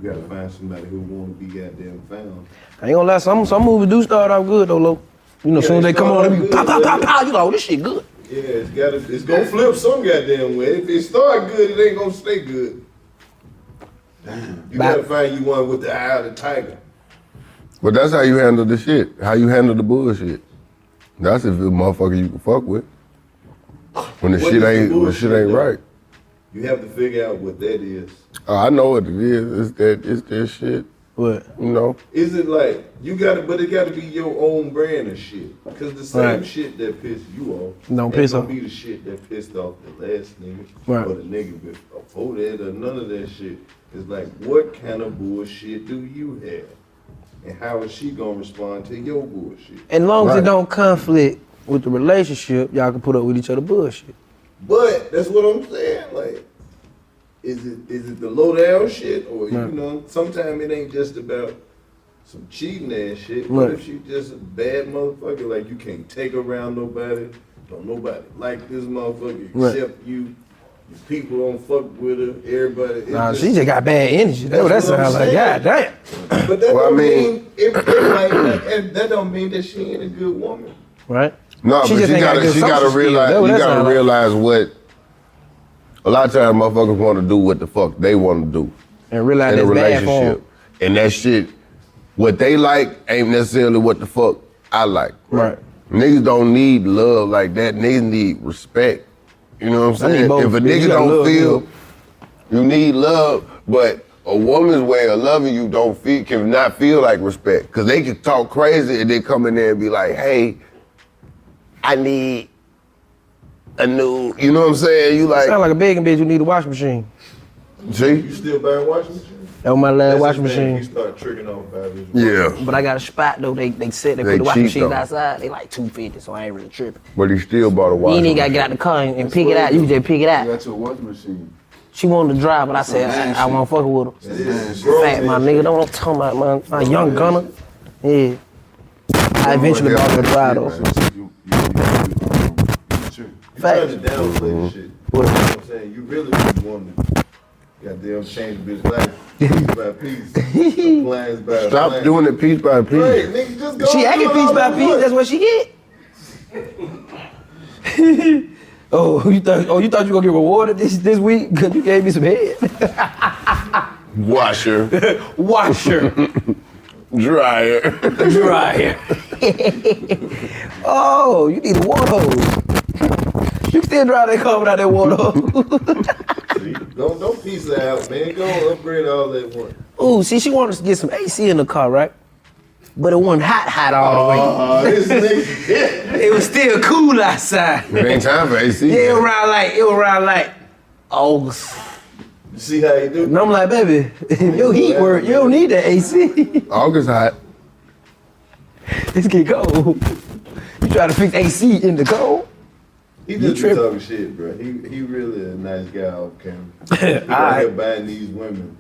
gotta find somebody who wanna be goddamn found. I ain't gonna lie, some movies do start off good though, low. You know, as soon as they come on, they be pow, pow, pow, pow. You like, oh, this shit good. Yeah, it's gonna flip some goddamn way. If it start good, it ain't gonna stay good. Damn. You gotta find you one with the eye of the tiger. But that's how you handle the shit. How you handle the bullshit. That's if it's a motherfucker you can fuck with. When the shit ain't right. You have to figure out what that is. I know what it is. It's that shit. What? You know? Is it like but it gotta be your own brand of shit. Cause the same Right. shit that pissed you off Don't piss gonna off. be the shit that pissed off the last nigga Right. or the nigga before that or none of that shit. It's like, what kind of bullshit do you have? And how is she gonna respond to your bullshit? And long as it don't conflict with the relationship, y'all can put up with each other bullshit. But that's what I'm saying. Like, is it the low down shit or you Right. know? Sometimes it ain't just about some cheating ass shit. What if she just a bad motherfucker? Like you can't take her around nobody. Don't nobody like this motherfucker except you. Your people don't fuck with her. Everybody. Nah, she just got bad energy. That's what that sounds like. God damn. But that don't mean that don't mean that she ain't a good woman. Right. No, but you gotta realize what a lot of times motherfuckers want to do what the fuck they want to do. And realize in a that's bad for relationship. And that shit, what they like ain't necessarily what the fuck I like. Right. Niggas don't need love like that. Niggas need respect. You know what I'm I need saying? both. If a You nigga gotta don't love feel me. you need love, but a woman's way of loving you can not feel like respect. Cause they can talk crazy and then come in there and be like, hey, I need a new, you know what I'm saying? You like sound like a begging bitch who need a washing machine. See? You still buying washing machine? That was my last That's washing the thing, machine. You start tricking off about this. Yeah. But I got a spot though. They said they They put the washing cheap, machines though. outside. They like $250, so I ain't really tripping. But he still bought a You washing ain't even gotta machine. get out the car and pick it out. You can just pick it out. You got your washing machine. She wanted to drive, but I said I won't fuck with her. Fat my nigga, don't know what I'm talking about, man. My young gunner. Yeah. I eventually bought her to drive though. You trying to downplay the shit. You know what I'm saying? You really want to goddamn change the bitch life piece by piece. Appliance by Stop appliance. doing it piece by piece. Right, nigga, just go She and acting do it piece all by at piece. once. That's what she get. You thought you gonna get rewarded this week because you gave me some head. Washer. Dryer. Oh, you need a water hose. You still drive that car without that water hose. Don't piece it out, man. Go upgrade all that one. Ooh, see, she wanted us to get some AC in the car, right? But it wasn't hot all the way. This nigga. It was still cool outside. It ain't time for AC. Yeah, it was around like August. You see how you do? And I'm like, baby, if your heat work, you don't need that AC. August hot. It's get cold. You try to fix AC in the cold? He just be talking shit, bro. He really a nice guy off camera. He out here buying these women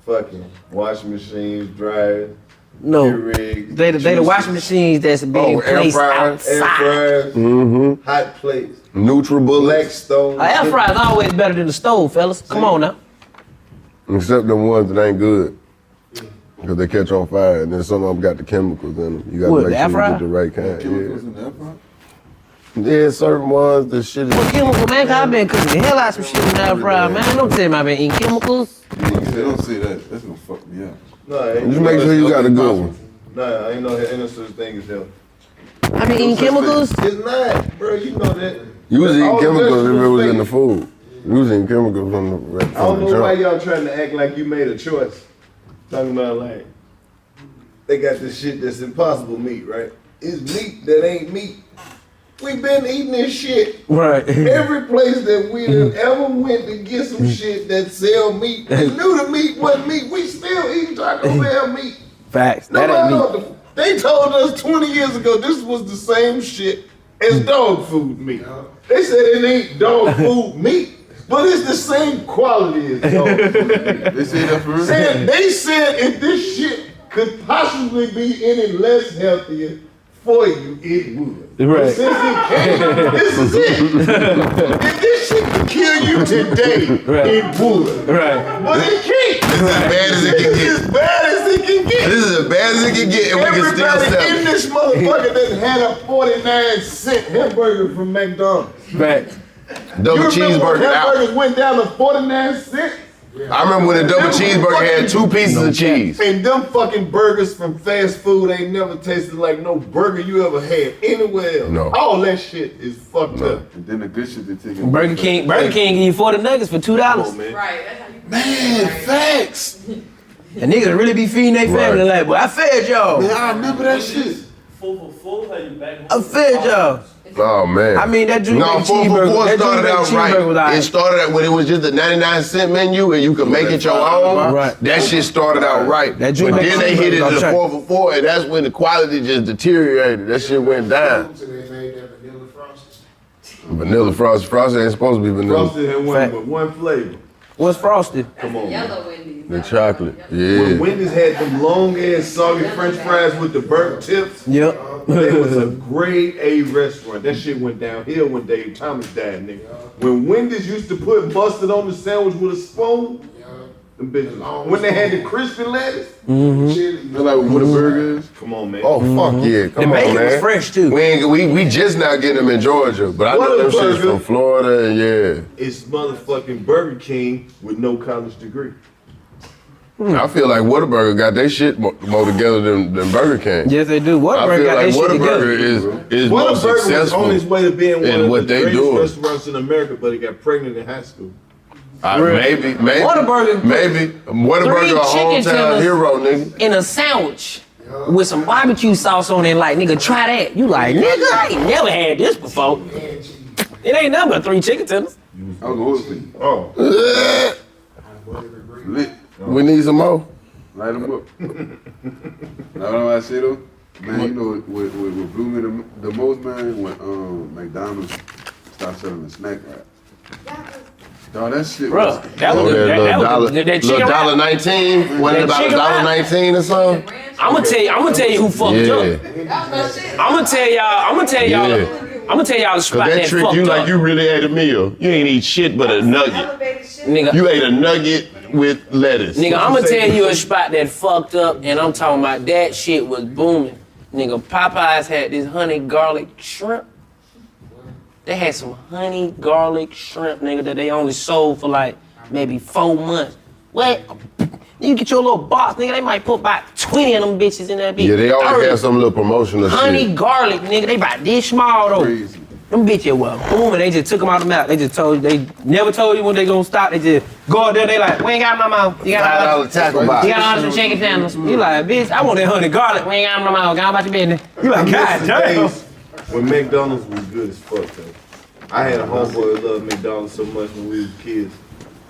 fucking washing machines, dryers. No, rigs, they the washing machines that's being placed outside. Air fryers, hot plates, NutriBullets, Blackstone. Air fryer is always better than the stove, fellas. Come on now. Except them ones that ain't good. Because they catch on fire and then some of them got the chemicals in them. You gotta What, make the air sure you fryer? get the right kind. Chemicals in the air fryer? Yeah, certain ones, the shit is... What chemical, man? 'Cause I've been cooking the hell out of some shit in the air fryer, man. Don't tell me I've been eating chemicals. Don't say that. That's gonna fuck me up. No, ain't Just make sure you got a good one. Nah, ain't no such thing as health. I been eating chemicals? It's not, bro. You know that. You was eating All the chemicals if it was in the vegetables food. You was eating chemicals from the I don't know why jump. y'all trying to act like you made a choice. Talking about like, they got this shit that's impossible meat, right? It's meat that ain't meat. We been eating this shit. Right. Every place that we done ever went to get some shit that sell meat, we knew the meat wasn't meat. We still eating Taco Bell meat. Facts. That ain't me. They told us 20 years ago this was the same shit as dog food meat. They said it ain't dog food meat, but it's the same quality as dog food meat. They say that for real? They said if this shit could possibly be any less healthier for you, it would. Right. But since it can't, this is it. If this shit could kill you today, it would. Right. But it can't. This is as bad as it can This is get. as bad as it can get. This is as bad as it can get and we can still Everybody sell in it. this motherfucker that had a 49-cent hamburger from McDonald's. Facts. Double You remember when cheeseburger out. hamburgers went down to 49 cents? I remember when the double cheeseburger had 2 pieces of cheese. And them fucking burgers from fast food ain't never tasted like no burger you ever had anywhere else. No. All that shit is fucked up. And then the good shit they take. Burger King give you 40 nuggets for $2. Man. Right, that's how you Man, facts. And niggas really be feeding their family like, well, I fed y'all. Man, I remember that shit. Full, how you back I fed y'all. Oh man. I mean, that Drew No, Bacon 4 for cheeseburger- 4 that Drew started Bacon out cheeseburger was right. alright. It started out when it was just a 99-cent menu and you could make it your own. Right. That shit started out right. That Drew But Bacon then they hit it cheeseburger to was the on 4 for 4 and that's when the quality just deteriorated. That shit went down. So they made that vanilla frosted. Vanilla frosted. Frosted ain't supposed to be vanilla. Frosted had one, but one flavor. What's Frosty? Come on, man. Yellow Wendy's. The chocolate. When Yeah. Wendy's had them long ass soggy French fries with the burnt tips, Yep. it was a grade A restaurant. That shit went downhill when Dave Thomas died, nigga. When Wendy's used to put mustard on the sandwich with a spoon, them bitches. When they had the crispy lettuce, Mm-hmm. Like what a burger is? come on, man. Oh fuck yeah! Come The on, bacon man. was fresh too. We just now getting them in Georgia, but I know them shits from Florida and yeah. It's motherfucking Burger King with no college degree. I feel like Whataburger got their shit more together than Burger King. Yes, they do. I Whataburger feel got like that shit Whataburger together. is more Whataburger was on successful his way to being one in of what the they greatest doing. restaurants in America, but he got pregnant in high school. Maybe. Whataburger. Maybe. Whataburger a hometown hero, nigga. In a sandwich with some barbecue sauce on it, like, nigga, try that. You like, nigga, I ain't never had this before. It ain't nothing but 3 chicken tenders. I'll go with you. Oh. Lit. We need some more. Light them up. Now what I say though? Man, you know what blew me the most, man, when McDonald's started selling the snack wrap. Dog, that shit Bro, was... that was that chicken wrap. $1.19? Wasn't it about $1.19 or something? I'm gonna tell you who fucked up. I'm gonna tell y'all the spot that that trick fucked you up. like you really ate a meal. You ain't eat shit but a nugget. Nigga, You ate a nugget with lettuce. nigga, I'm gonna tell you a spot that fucked up, and I'm talking about that shit was booming. Nigga, Popeyes had this honey garlic shrimp. They had some honey garlic shrimp, nigga, that they only sold for like maybe 4 months. What? You get your little box, nigga, they might put about 20 of them bitches in that bitch. Yeah, they always have some little promotional Honey shit. garlic, nigga, they about this small though. Crazy. Them bitches were booming, they just took them out of the mouth. They just told you, they never told you when they gonna stop. They just go out there, they like, we ain't got no mouth. You got $5 tackle box. You got all some chicken tenders. You like, bitch, I want that honey garlic. We ain't got no mouth. Go on about your business. You like, God damn. When McDonald's was good as fuck, though. I had a homeboy that loved McDonald's so much when we was kids.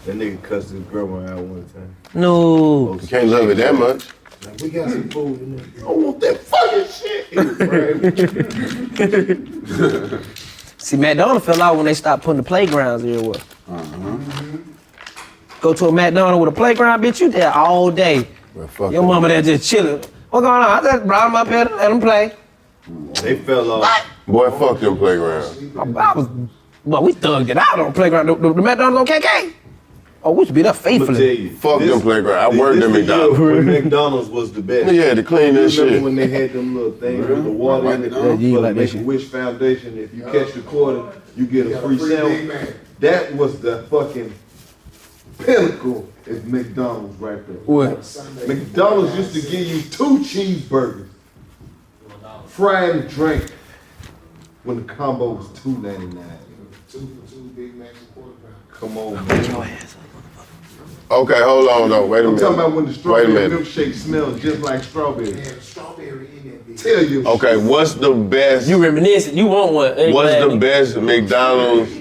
That nigga cussed his grandma out one time. No. You can't love it that much. Like, we got some food in there. I want that fucking shit. He was crying. See, McDonald's fell out when they stopped putting the playgrounds everywhere. Go to a McDonald's with a playground, bitch, you there all day. Well, Your mama there just chilling. What going on? I just brought them up here to let them play. They fell off. Boy, fuck them playgrounds. Well, we thugged it out on the playground. The McDonald's on KK? Oh, we should be there I'm gonna tell faithfully. you. Fuck them playgrounds. I worked at McDonald's. When McDonald's was the best. Yeah, to clean that Remember shit. when they had them little things with the water in it for the Make-A-Wish Foundation? If you catch the quarter, you get a free sandwich. That was the fucking pinnacle at McDonald's right there. What? McDonald's used to give you 2 cheeseburgers, fry and drink, when the combo was $2.99. 2 for 2 Big Macs and quarter pound. Come on, man. Okay, hold on though. Wait a I'm minute. talking about when the Wait a strawberry minute. milkshake smells just like strawberry. Damn, strawberry in that bitch. Tell you. Okay, what's the best? You reminiscing. You want one. What's the best McDonald's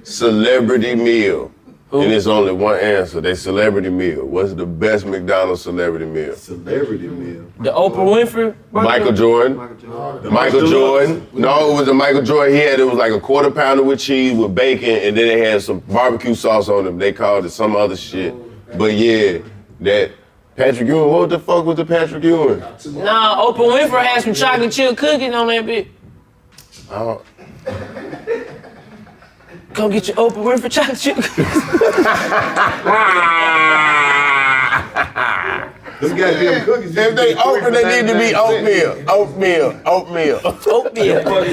celebrity meal? And it's only one answer. They celebrity meal. What's the best McDonald's celebrity meal? Celebrity meal. The Oprah Winfrey? Michael Jordan. Michael Jordan. No, it was a Michael Jordan. It was like a quarter pounder with cheese with bacon, and then they had some barbecue sauce on them. They called it some other shit. But yeah, that Patrick Ewing. What the fuck was the Patrick Ewing? Nah, Oprah Winfrey had some chocolate chip cookies on that bitch. Oh. Go get your Oprah Winfrey chocolate chip cookies. Them goddamn cookies. If they open, they need to be oatmeal. Oatmeal. Oatmeal. Them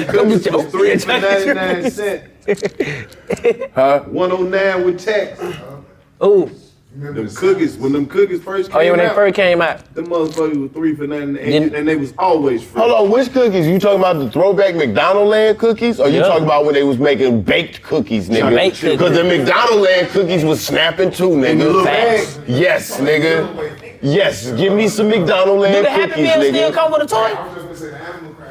cookies was 3 for 99 cents. Huh? 109 with tax. Ooh. Them cookies, when them cookies first came out. Oh yeah, when they first came out. Them motherfuckers were 3 for 99 and they was always free. Hold on, which cookies? You talking about the throwback McDonald Land cookies? Or you talking about when they was making baked cookies, nigga? Baked cookies. Because the McDonald Land cookies was snapping too, nigga. Facts. Yes, nigga. Yes, give me some McDonald Land Do the cookies, Happy Meal still nigga. come with a toy?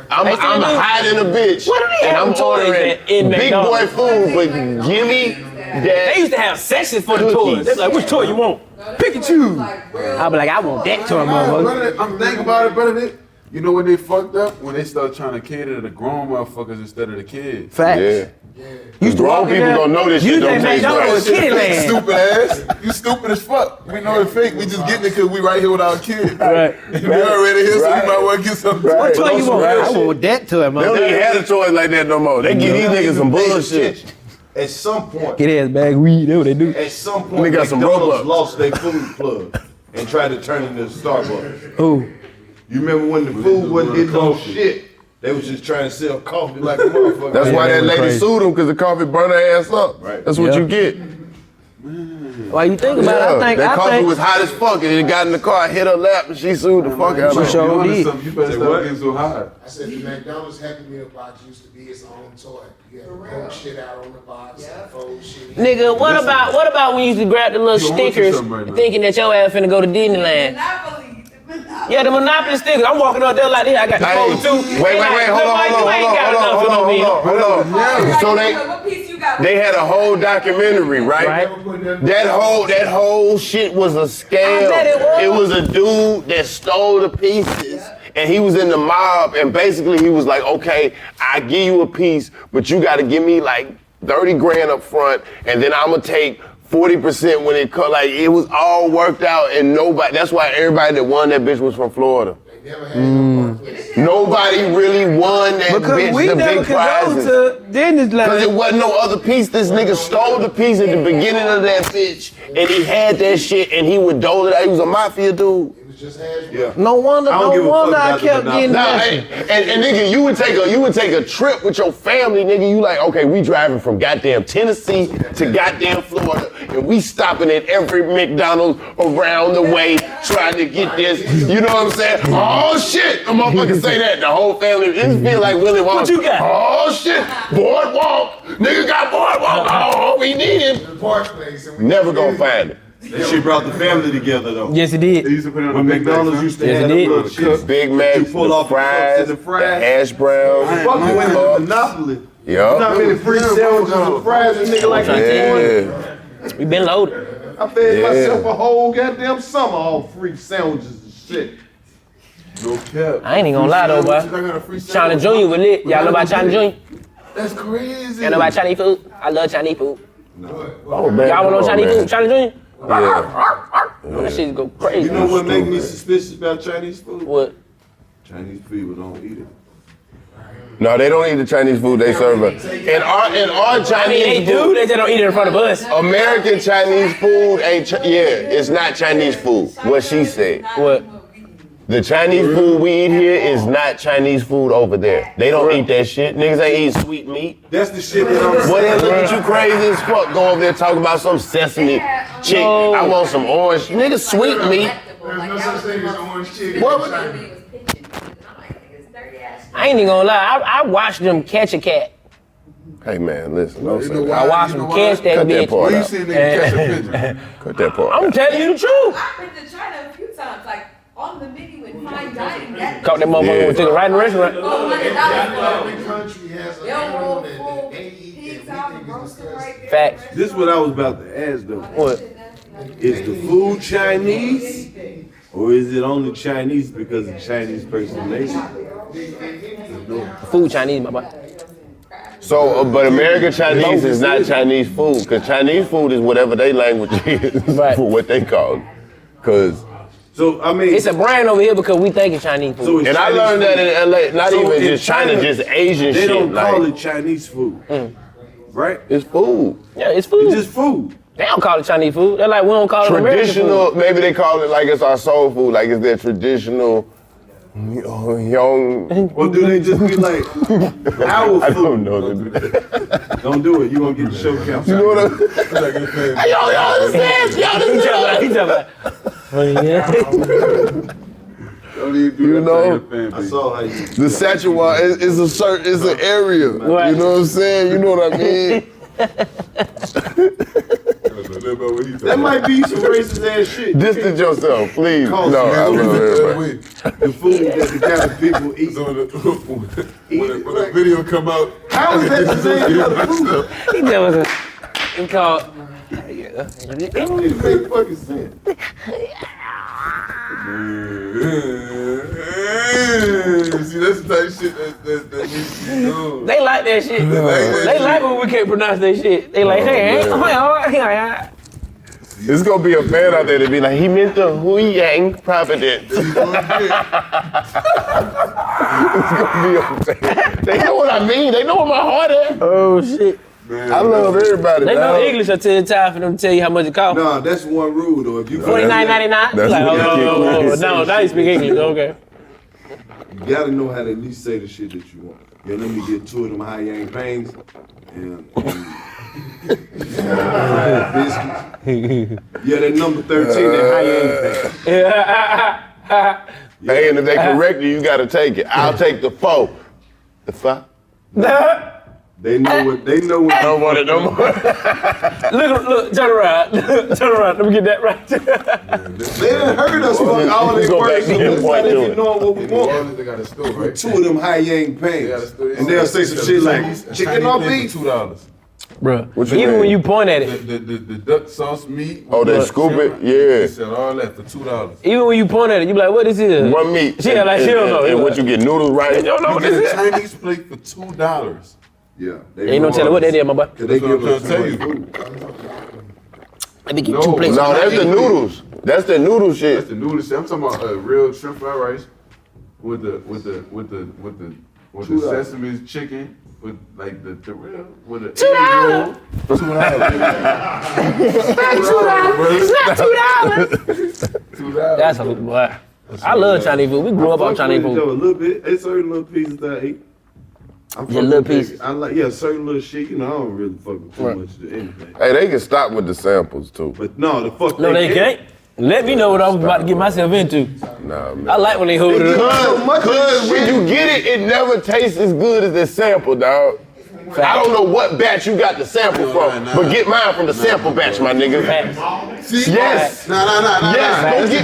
I'm hiding a bitch. What do they and have I'm toys ordering in big McDonald's? boy food, but give me that. They used to have sections for the toys. They're like, which toy you want? Pick and choose. I'll be like, I want that toy, motherfucker. I'm thinking about it, brother. You know when they fucked up? When they start trying to cater to the grown motherfuckers instead of the kids. Facts. Yeah. Used to Grown walk in people there, gonna know this you shit don't think taste McDonald's right. was kitty land. Stupid ass. You stupid as fuck. We know it's fake. We just getting it because we right here with our kids. Right. We already here, so we might well get something. What toy you want? I want that toy, man. They don't even have the toys like that no more. They give these niggas some bullshit. At some point, Get ass bag weed. That's what they do. at some point, They got some McDonald's Robux. lost their food plug and tried to turn it into Starbucks. Who? You remember when the food wasn't hitting no shit? They was just trying to sell coffee like a motherfucker. That's why that lady crazy. sued him, because the coffee burned her ass up. Right. That's what Yeah. you get. Why you think about it? That coffee was hot as fuck, and it got in the car, hit her lap, and she sued the fuck out of her. sure did. You better stop getting so high. I said the McDonald's Happy Meal box used to be its own toy. You had to pull shit out on the box, fold shit. Nigga, what about when you used to grab the little You want stickers something right now. thinking that your ass finna go to Disneyland? Yeah, the Monopoly stickers. I'm walking up there like this. I got the phone too. Wait, hold on. So they had a whole documentary, right? That whole shit was a scam. I bet it was. It was a dude that stole the pieces. And he was in the mob, and basically he was like, okay, I give you a piece, but you gotta give me like 30 grand up front, and then I'm gonna take 40% when it cut. Like, it was all worked out, and nobody, that's why everybody that won that bitch was from Florida. Nobody really won that bitch, we the never big could prizes. go to Disneyland. Because it wasn't no other piece. This nigga stole the piece at the beginning of that bitch, and he had that shit, and he would dole it out. He was a mafia dude. Yeah. No wonder I kept getting Nah, that. and nigga, you would take a trip with your family, nigga. You like, okay, we driving from goddamn Tennessee to goddamn Florida, and we stopping at every McDonald's around the way trying to get this. You know what I'm saying? Oh shit, a motherfucker say that. The whole family, it feel like Willy Wonka. What you got? Oh shit, boardwalk. Nigga got boardwalk. Oh, we need him. Never gonna find it. That shit brought the family together though. Yes, it did. They used to put it on When the Big McDonald's Macs, used to Yes, have it them did. little shits, Big Macs, you pull the off fries, the the fries. hash browns. Fuck you went to cups. Monopoly. Yup. Not many free sandwiches and fries and nigga like that. Yeah. We been loaded. I fed Yeah. myself a whole goddamn summer on free sandwiches and shit. No cap. I ain't even gonna lie though, boy. I got a free China sandwich. Jr. was lit. Y'all know about China Jr.? That's crazy. Y'all know about Chinese food? I love Chinese food. Oh, man. Y'all want no Chinese man. food? China Jr.? Yeah. That shit go crazy. You know what make me suspicious about Chinese food? What? Chinese people don't eat it. No, they don't eat the Chinese food. They serve it. And our Chinese I mean, they do. food, They just don't eat it in front of us. American Chinese food ain't. It's not Chinese food. What she said. What? The Chinese food we eat here is not Chinese food over there. They don't eat that shit. Niggas ain't eating sweet meat. That's the shit that I'm Boy, they saying. look at you crazy as fuck. Go over there talking about some sesame chick. No. I want some orange. Nigga, sweet meat. There's no such thing as orange chicken. What? I ain't even gonna lie. I watched them catch a cat. Hey man, listen. Don't say know that. why? I watched You them know catch why? that Cut that bitch. part Where you out. seen niggas catch a pigeon? Cut that part I'm out. telling you the truth. I've been to China a few times, like on the menu in fine dining. That Caught that motherfucker Yeah. and took it right in the restaurant. Every country has a They'll roll food full that they eat pigs that out we and think is roast them disgusting. right there. Facts. This is what I was about to ask though. What? Is the food Chinese? Or is it only Chinese because the Chinese person made it? Food Chinese, my boy. So, but American Chinese is not Chinese food, because Chinese food is whatever their language is Right. for what they call it. Because, So I mean, It's a brand over here because we think it's Chinese food. so it's and I Chinese learned that food. in LA, not So even in just China, just Asian they shit. don't call Like, it Chinese food, right? it's food. Yeah, it's food. It's just food. They don't call it Chinese food. They're like, we don't call it American Traditional, food. maybe they call it like it's our soul food, like it's their traditional young. Or do they just be like our food? I don't know. Don't do it. You gonna get the show count. You know what I'm Hey, y'all understand? Y'all understand? You know, I saw how you. the Szechuan is a certain, it's an area. Right. You know what I'm saying? You know what I mean? That might be some racist ass shit. Distance yourself, please. Call No, I some love everybody. The food that the kind of people eat. When the video come out, How is that the same kind of food? He said was a, it's called, That don't even make fucking sense. See, that's the type of shit that needs to be done. They like that shit. They like when we can't pronounce that shit. They like, There's gonna be a fan out there that be like, he meant the Hui-Yang Providence. It's gonna be a fan. They know what I mean. They know where my heart is. Oh, shit. Man, I love everybody. They know dog. English until it's time for them to tell you how much it costs. No, that's one rule though. If you $49.99. Like, no, now you speak English. Okay. You gotta know how to at least say the shit that you want. Yeah, let me get 2 of them high-yang pains and biscuits. Yeah, that number 13, that high-yang pain. Hey, and if they correct you, you gotta take it. I'll take the 4. The 5. They know what. I don't want it no more. Look, turn around. Let me get that right. They done heard us fuck all their words. So let's not even know what we want. They got a store, right? 2 of them high-yang pains. And they'll say some shit like, chicken or beef? $2. Bro, even when you point at it. The duck sauce meat. Oh, they scoop it? Yeah. They sell all that for $2. Even when you point at it, you be like, what is this? One meat. She like, she don't know. And what you get, noodles, right? You don't know You what get this a is. Chinese plate for $2. Yeah. Ain't no telling what they did, my boy. Cause they give us tell you. Let me get 2 plates. No, that's the noodles. That's the noodle shit. That's the noodle shit. I'm talking about real shrimp fried rice with the sesame chicken with like the real with the $2. $2. $2. That's a boy. I love Chinese food. We grew up on Chinese food. A little bit. It's certain little pieces that I eat. Little pieces. I like certain little shit. You know, I don't really fuck with too much of anything. Hey, they can stop with the samples too. But no, they can't. Let me know what I was about to get myself into. Nah, man. I like when they hold it up. Because when you get it, it never tastes as good as the sample, dog. I don't know what batch you got the sample from, but get mine from the sample batch, my nigga. Yes. Nah. Yes. Go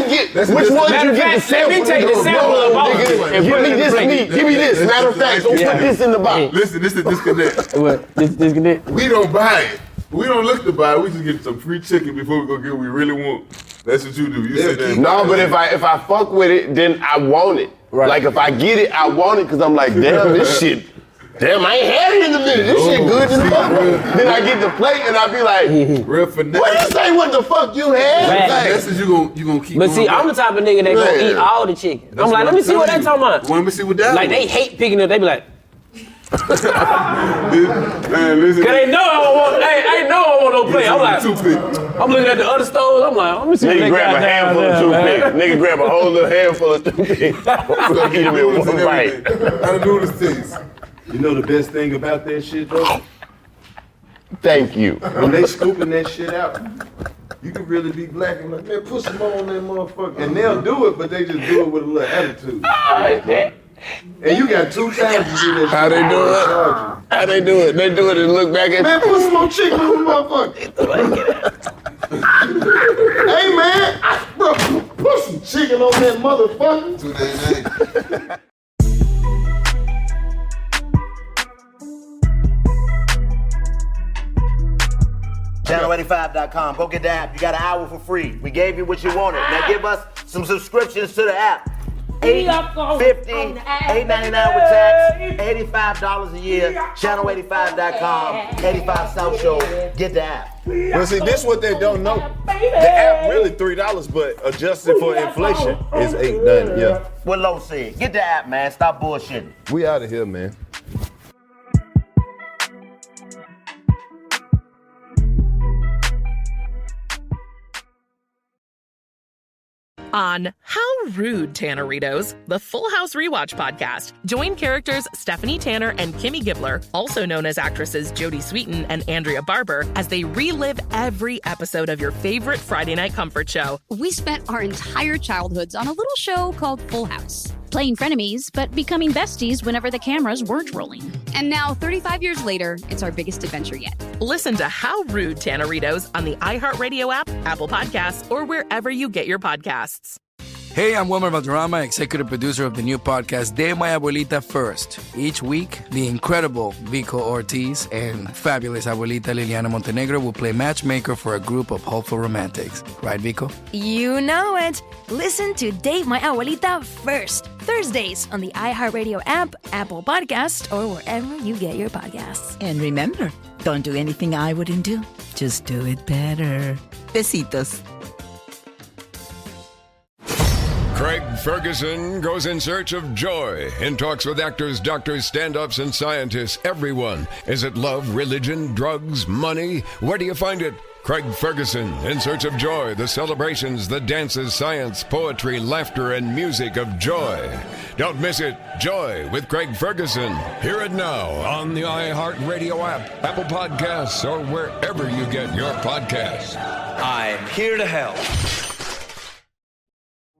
get which one did you get the sample? Let me take the sample of all of it. Give me this meat. Give me this. Matter of fact, go put this in the box. Listen, this is disconnect. What? Disconnect? We don't buy it. We don't look to buy it. We just get some free chicken before we go get what we really want. That's what you do. You sit there. No, but if I fuck with it, then I want it. Right. Like if I get it, I want it because I'm like, damn, this shit. Damn, I ain't had it in a minute. This shit good as fuck. Then I get the plate and I be like, real finesse. what you say? What the fuck you had? Right. Like, That's what you gonna keep. But see, I'm the type of nigga that gonna eat all the chicken. I'm like, let me see what they talking about. Let me see what that. Like they hate picking it. They be like, Man, listen. cause they know I don't want. I know I want no plate. I'm like, I'm looking at the other stores. I'm like, let me see what nigga they grab a got handful down of there, toothpicks. Nigga grab a whole little handful of toothpicks. Eat them in one bite. How to do this things. You know the best thing about that shit though? Thank you. When they scooping that shit out, you can really be black and like, man, put some more on that motherfucker. And they'll do it, but they just do it with a little attitude. And you got 2 times to do that shit. How they do it? How they do it? They do it and look back at Man, put some more chicken on the motherfucker. Hey man, bro, put some chicken on that motherfucker. Channel85.com. Go get the app. You got an hour for free. We gave you what you wanted. Now give us some subscriptions to the app. $8.50, $8.99 with tax, $85 a year. Channel85.com, 85 South Show. Get the app. Well, see, this is what they don't know. The app really $3, but adjusted for inflation is $8.90. Yeah. What Lo said. Get the app, man. Stop bullshitting. We out of here, man. On How Rude, Tanneritos, the Full House Rewatch podcast. Join characters Stephanie Tanner and Kimmy Gibbler, also known as actresses Jodie Sweetin and Andrea Barber, as they relive every episode of your favorite Friday night comfort show. We spent our entire childhoods on a little show called Full House, playing frenemies, but becoming besties whenever the cameras weren't rolling. And now, 35 years later, it's our biggest adventure yet. Listen to How Rude, Tanneritos on the iHeartRadio app, Apple Podcasts, or wherever you get your podcasts. Hey, I'm Wilmer Valderrama, executive producer of the new podcast De My Abuelita First. Each week, the incredible Vico Ortiz and fabulous abuelita Liliana Montenegro will play matchmaker for a group of hopeful romantics. Right, Vico? You know it. Listen to Date My Abuelita First, Thursdays on the iHeartRadio app, Apple Podcast, or wherever you get your podcasts. And remember, don't do anything I wouldn't do. Just do it better. Besitos. Craig Ferguson goes in search of joy and talks with actors, doctors, stand-ups, and scientists. Everyone. Is it love, religion, drugs, money? Where do you find it? Craig Ferguson, In Search of Joy, the celebrations, the dances, science, poetry, laughter, and music of joy. Don't miss it. Joy with Craig Ferguson. Hear it now on the iHeartRadio app, Apple Podcasts, or wherever you get your podcasts. I'm here to help.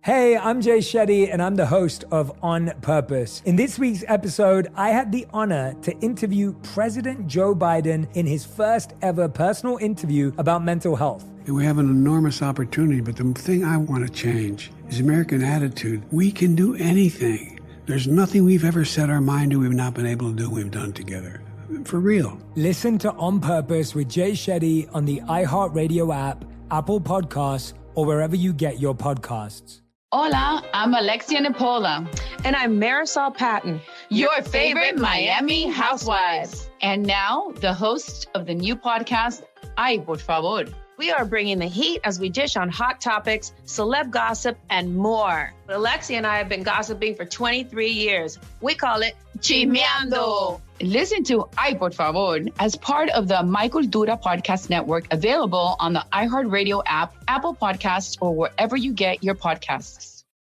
Hey, I'm Jay Shetty, and I'm the host of On Purpose. In this week's episode, I had the honor to interview President Joe Biden in his first ever personal interview about mental health. We have an enormous opportunity, but the thing I want to change is American attitude. We can do anything. There's nothing we've ever set our mind to we've not been able to do we've done together. For real. Listen to On Purpose with Jay Shetty on the iHeartRadio app, Apple Podcasts, or wherever you get your podcasts. Hola, I'm Alexia Napola. And I'm Marisol Patton, your favorite Miami housewives. And now, the host of the new podcast, Ay, por favor. We are bringing the heat as we dish on hot topics, celeb gossip, and more. Alexia and I have been gossiping for 23 years. We call it Chismeando. Listen to Ay, por favor as part of the My Cultura Podcast Network, available on the iHeartRadio app, Apple Podcasts, or wherever you get your podcasts.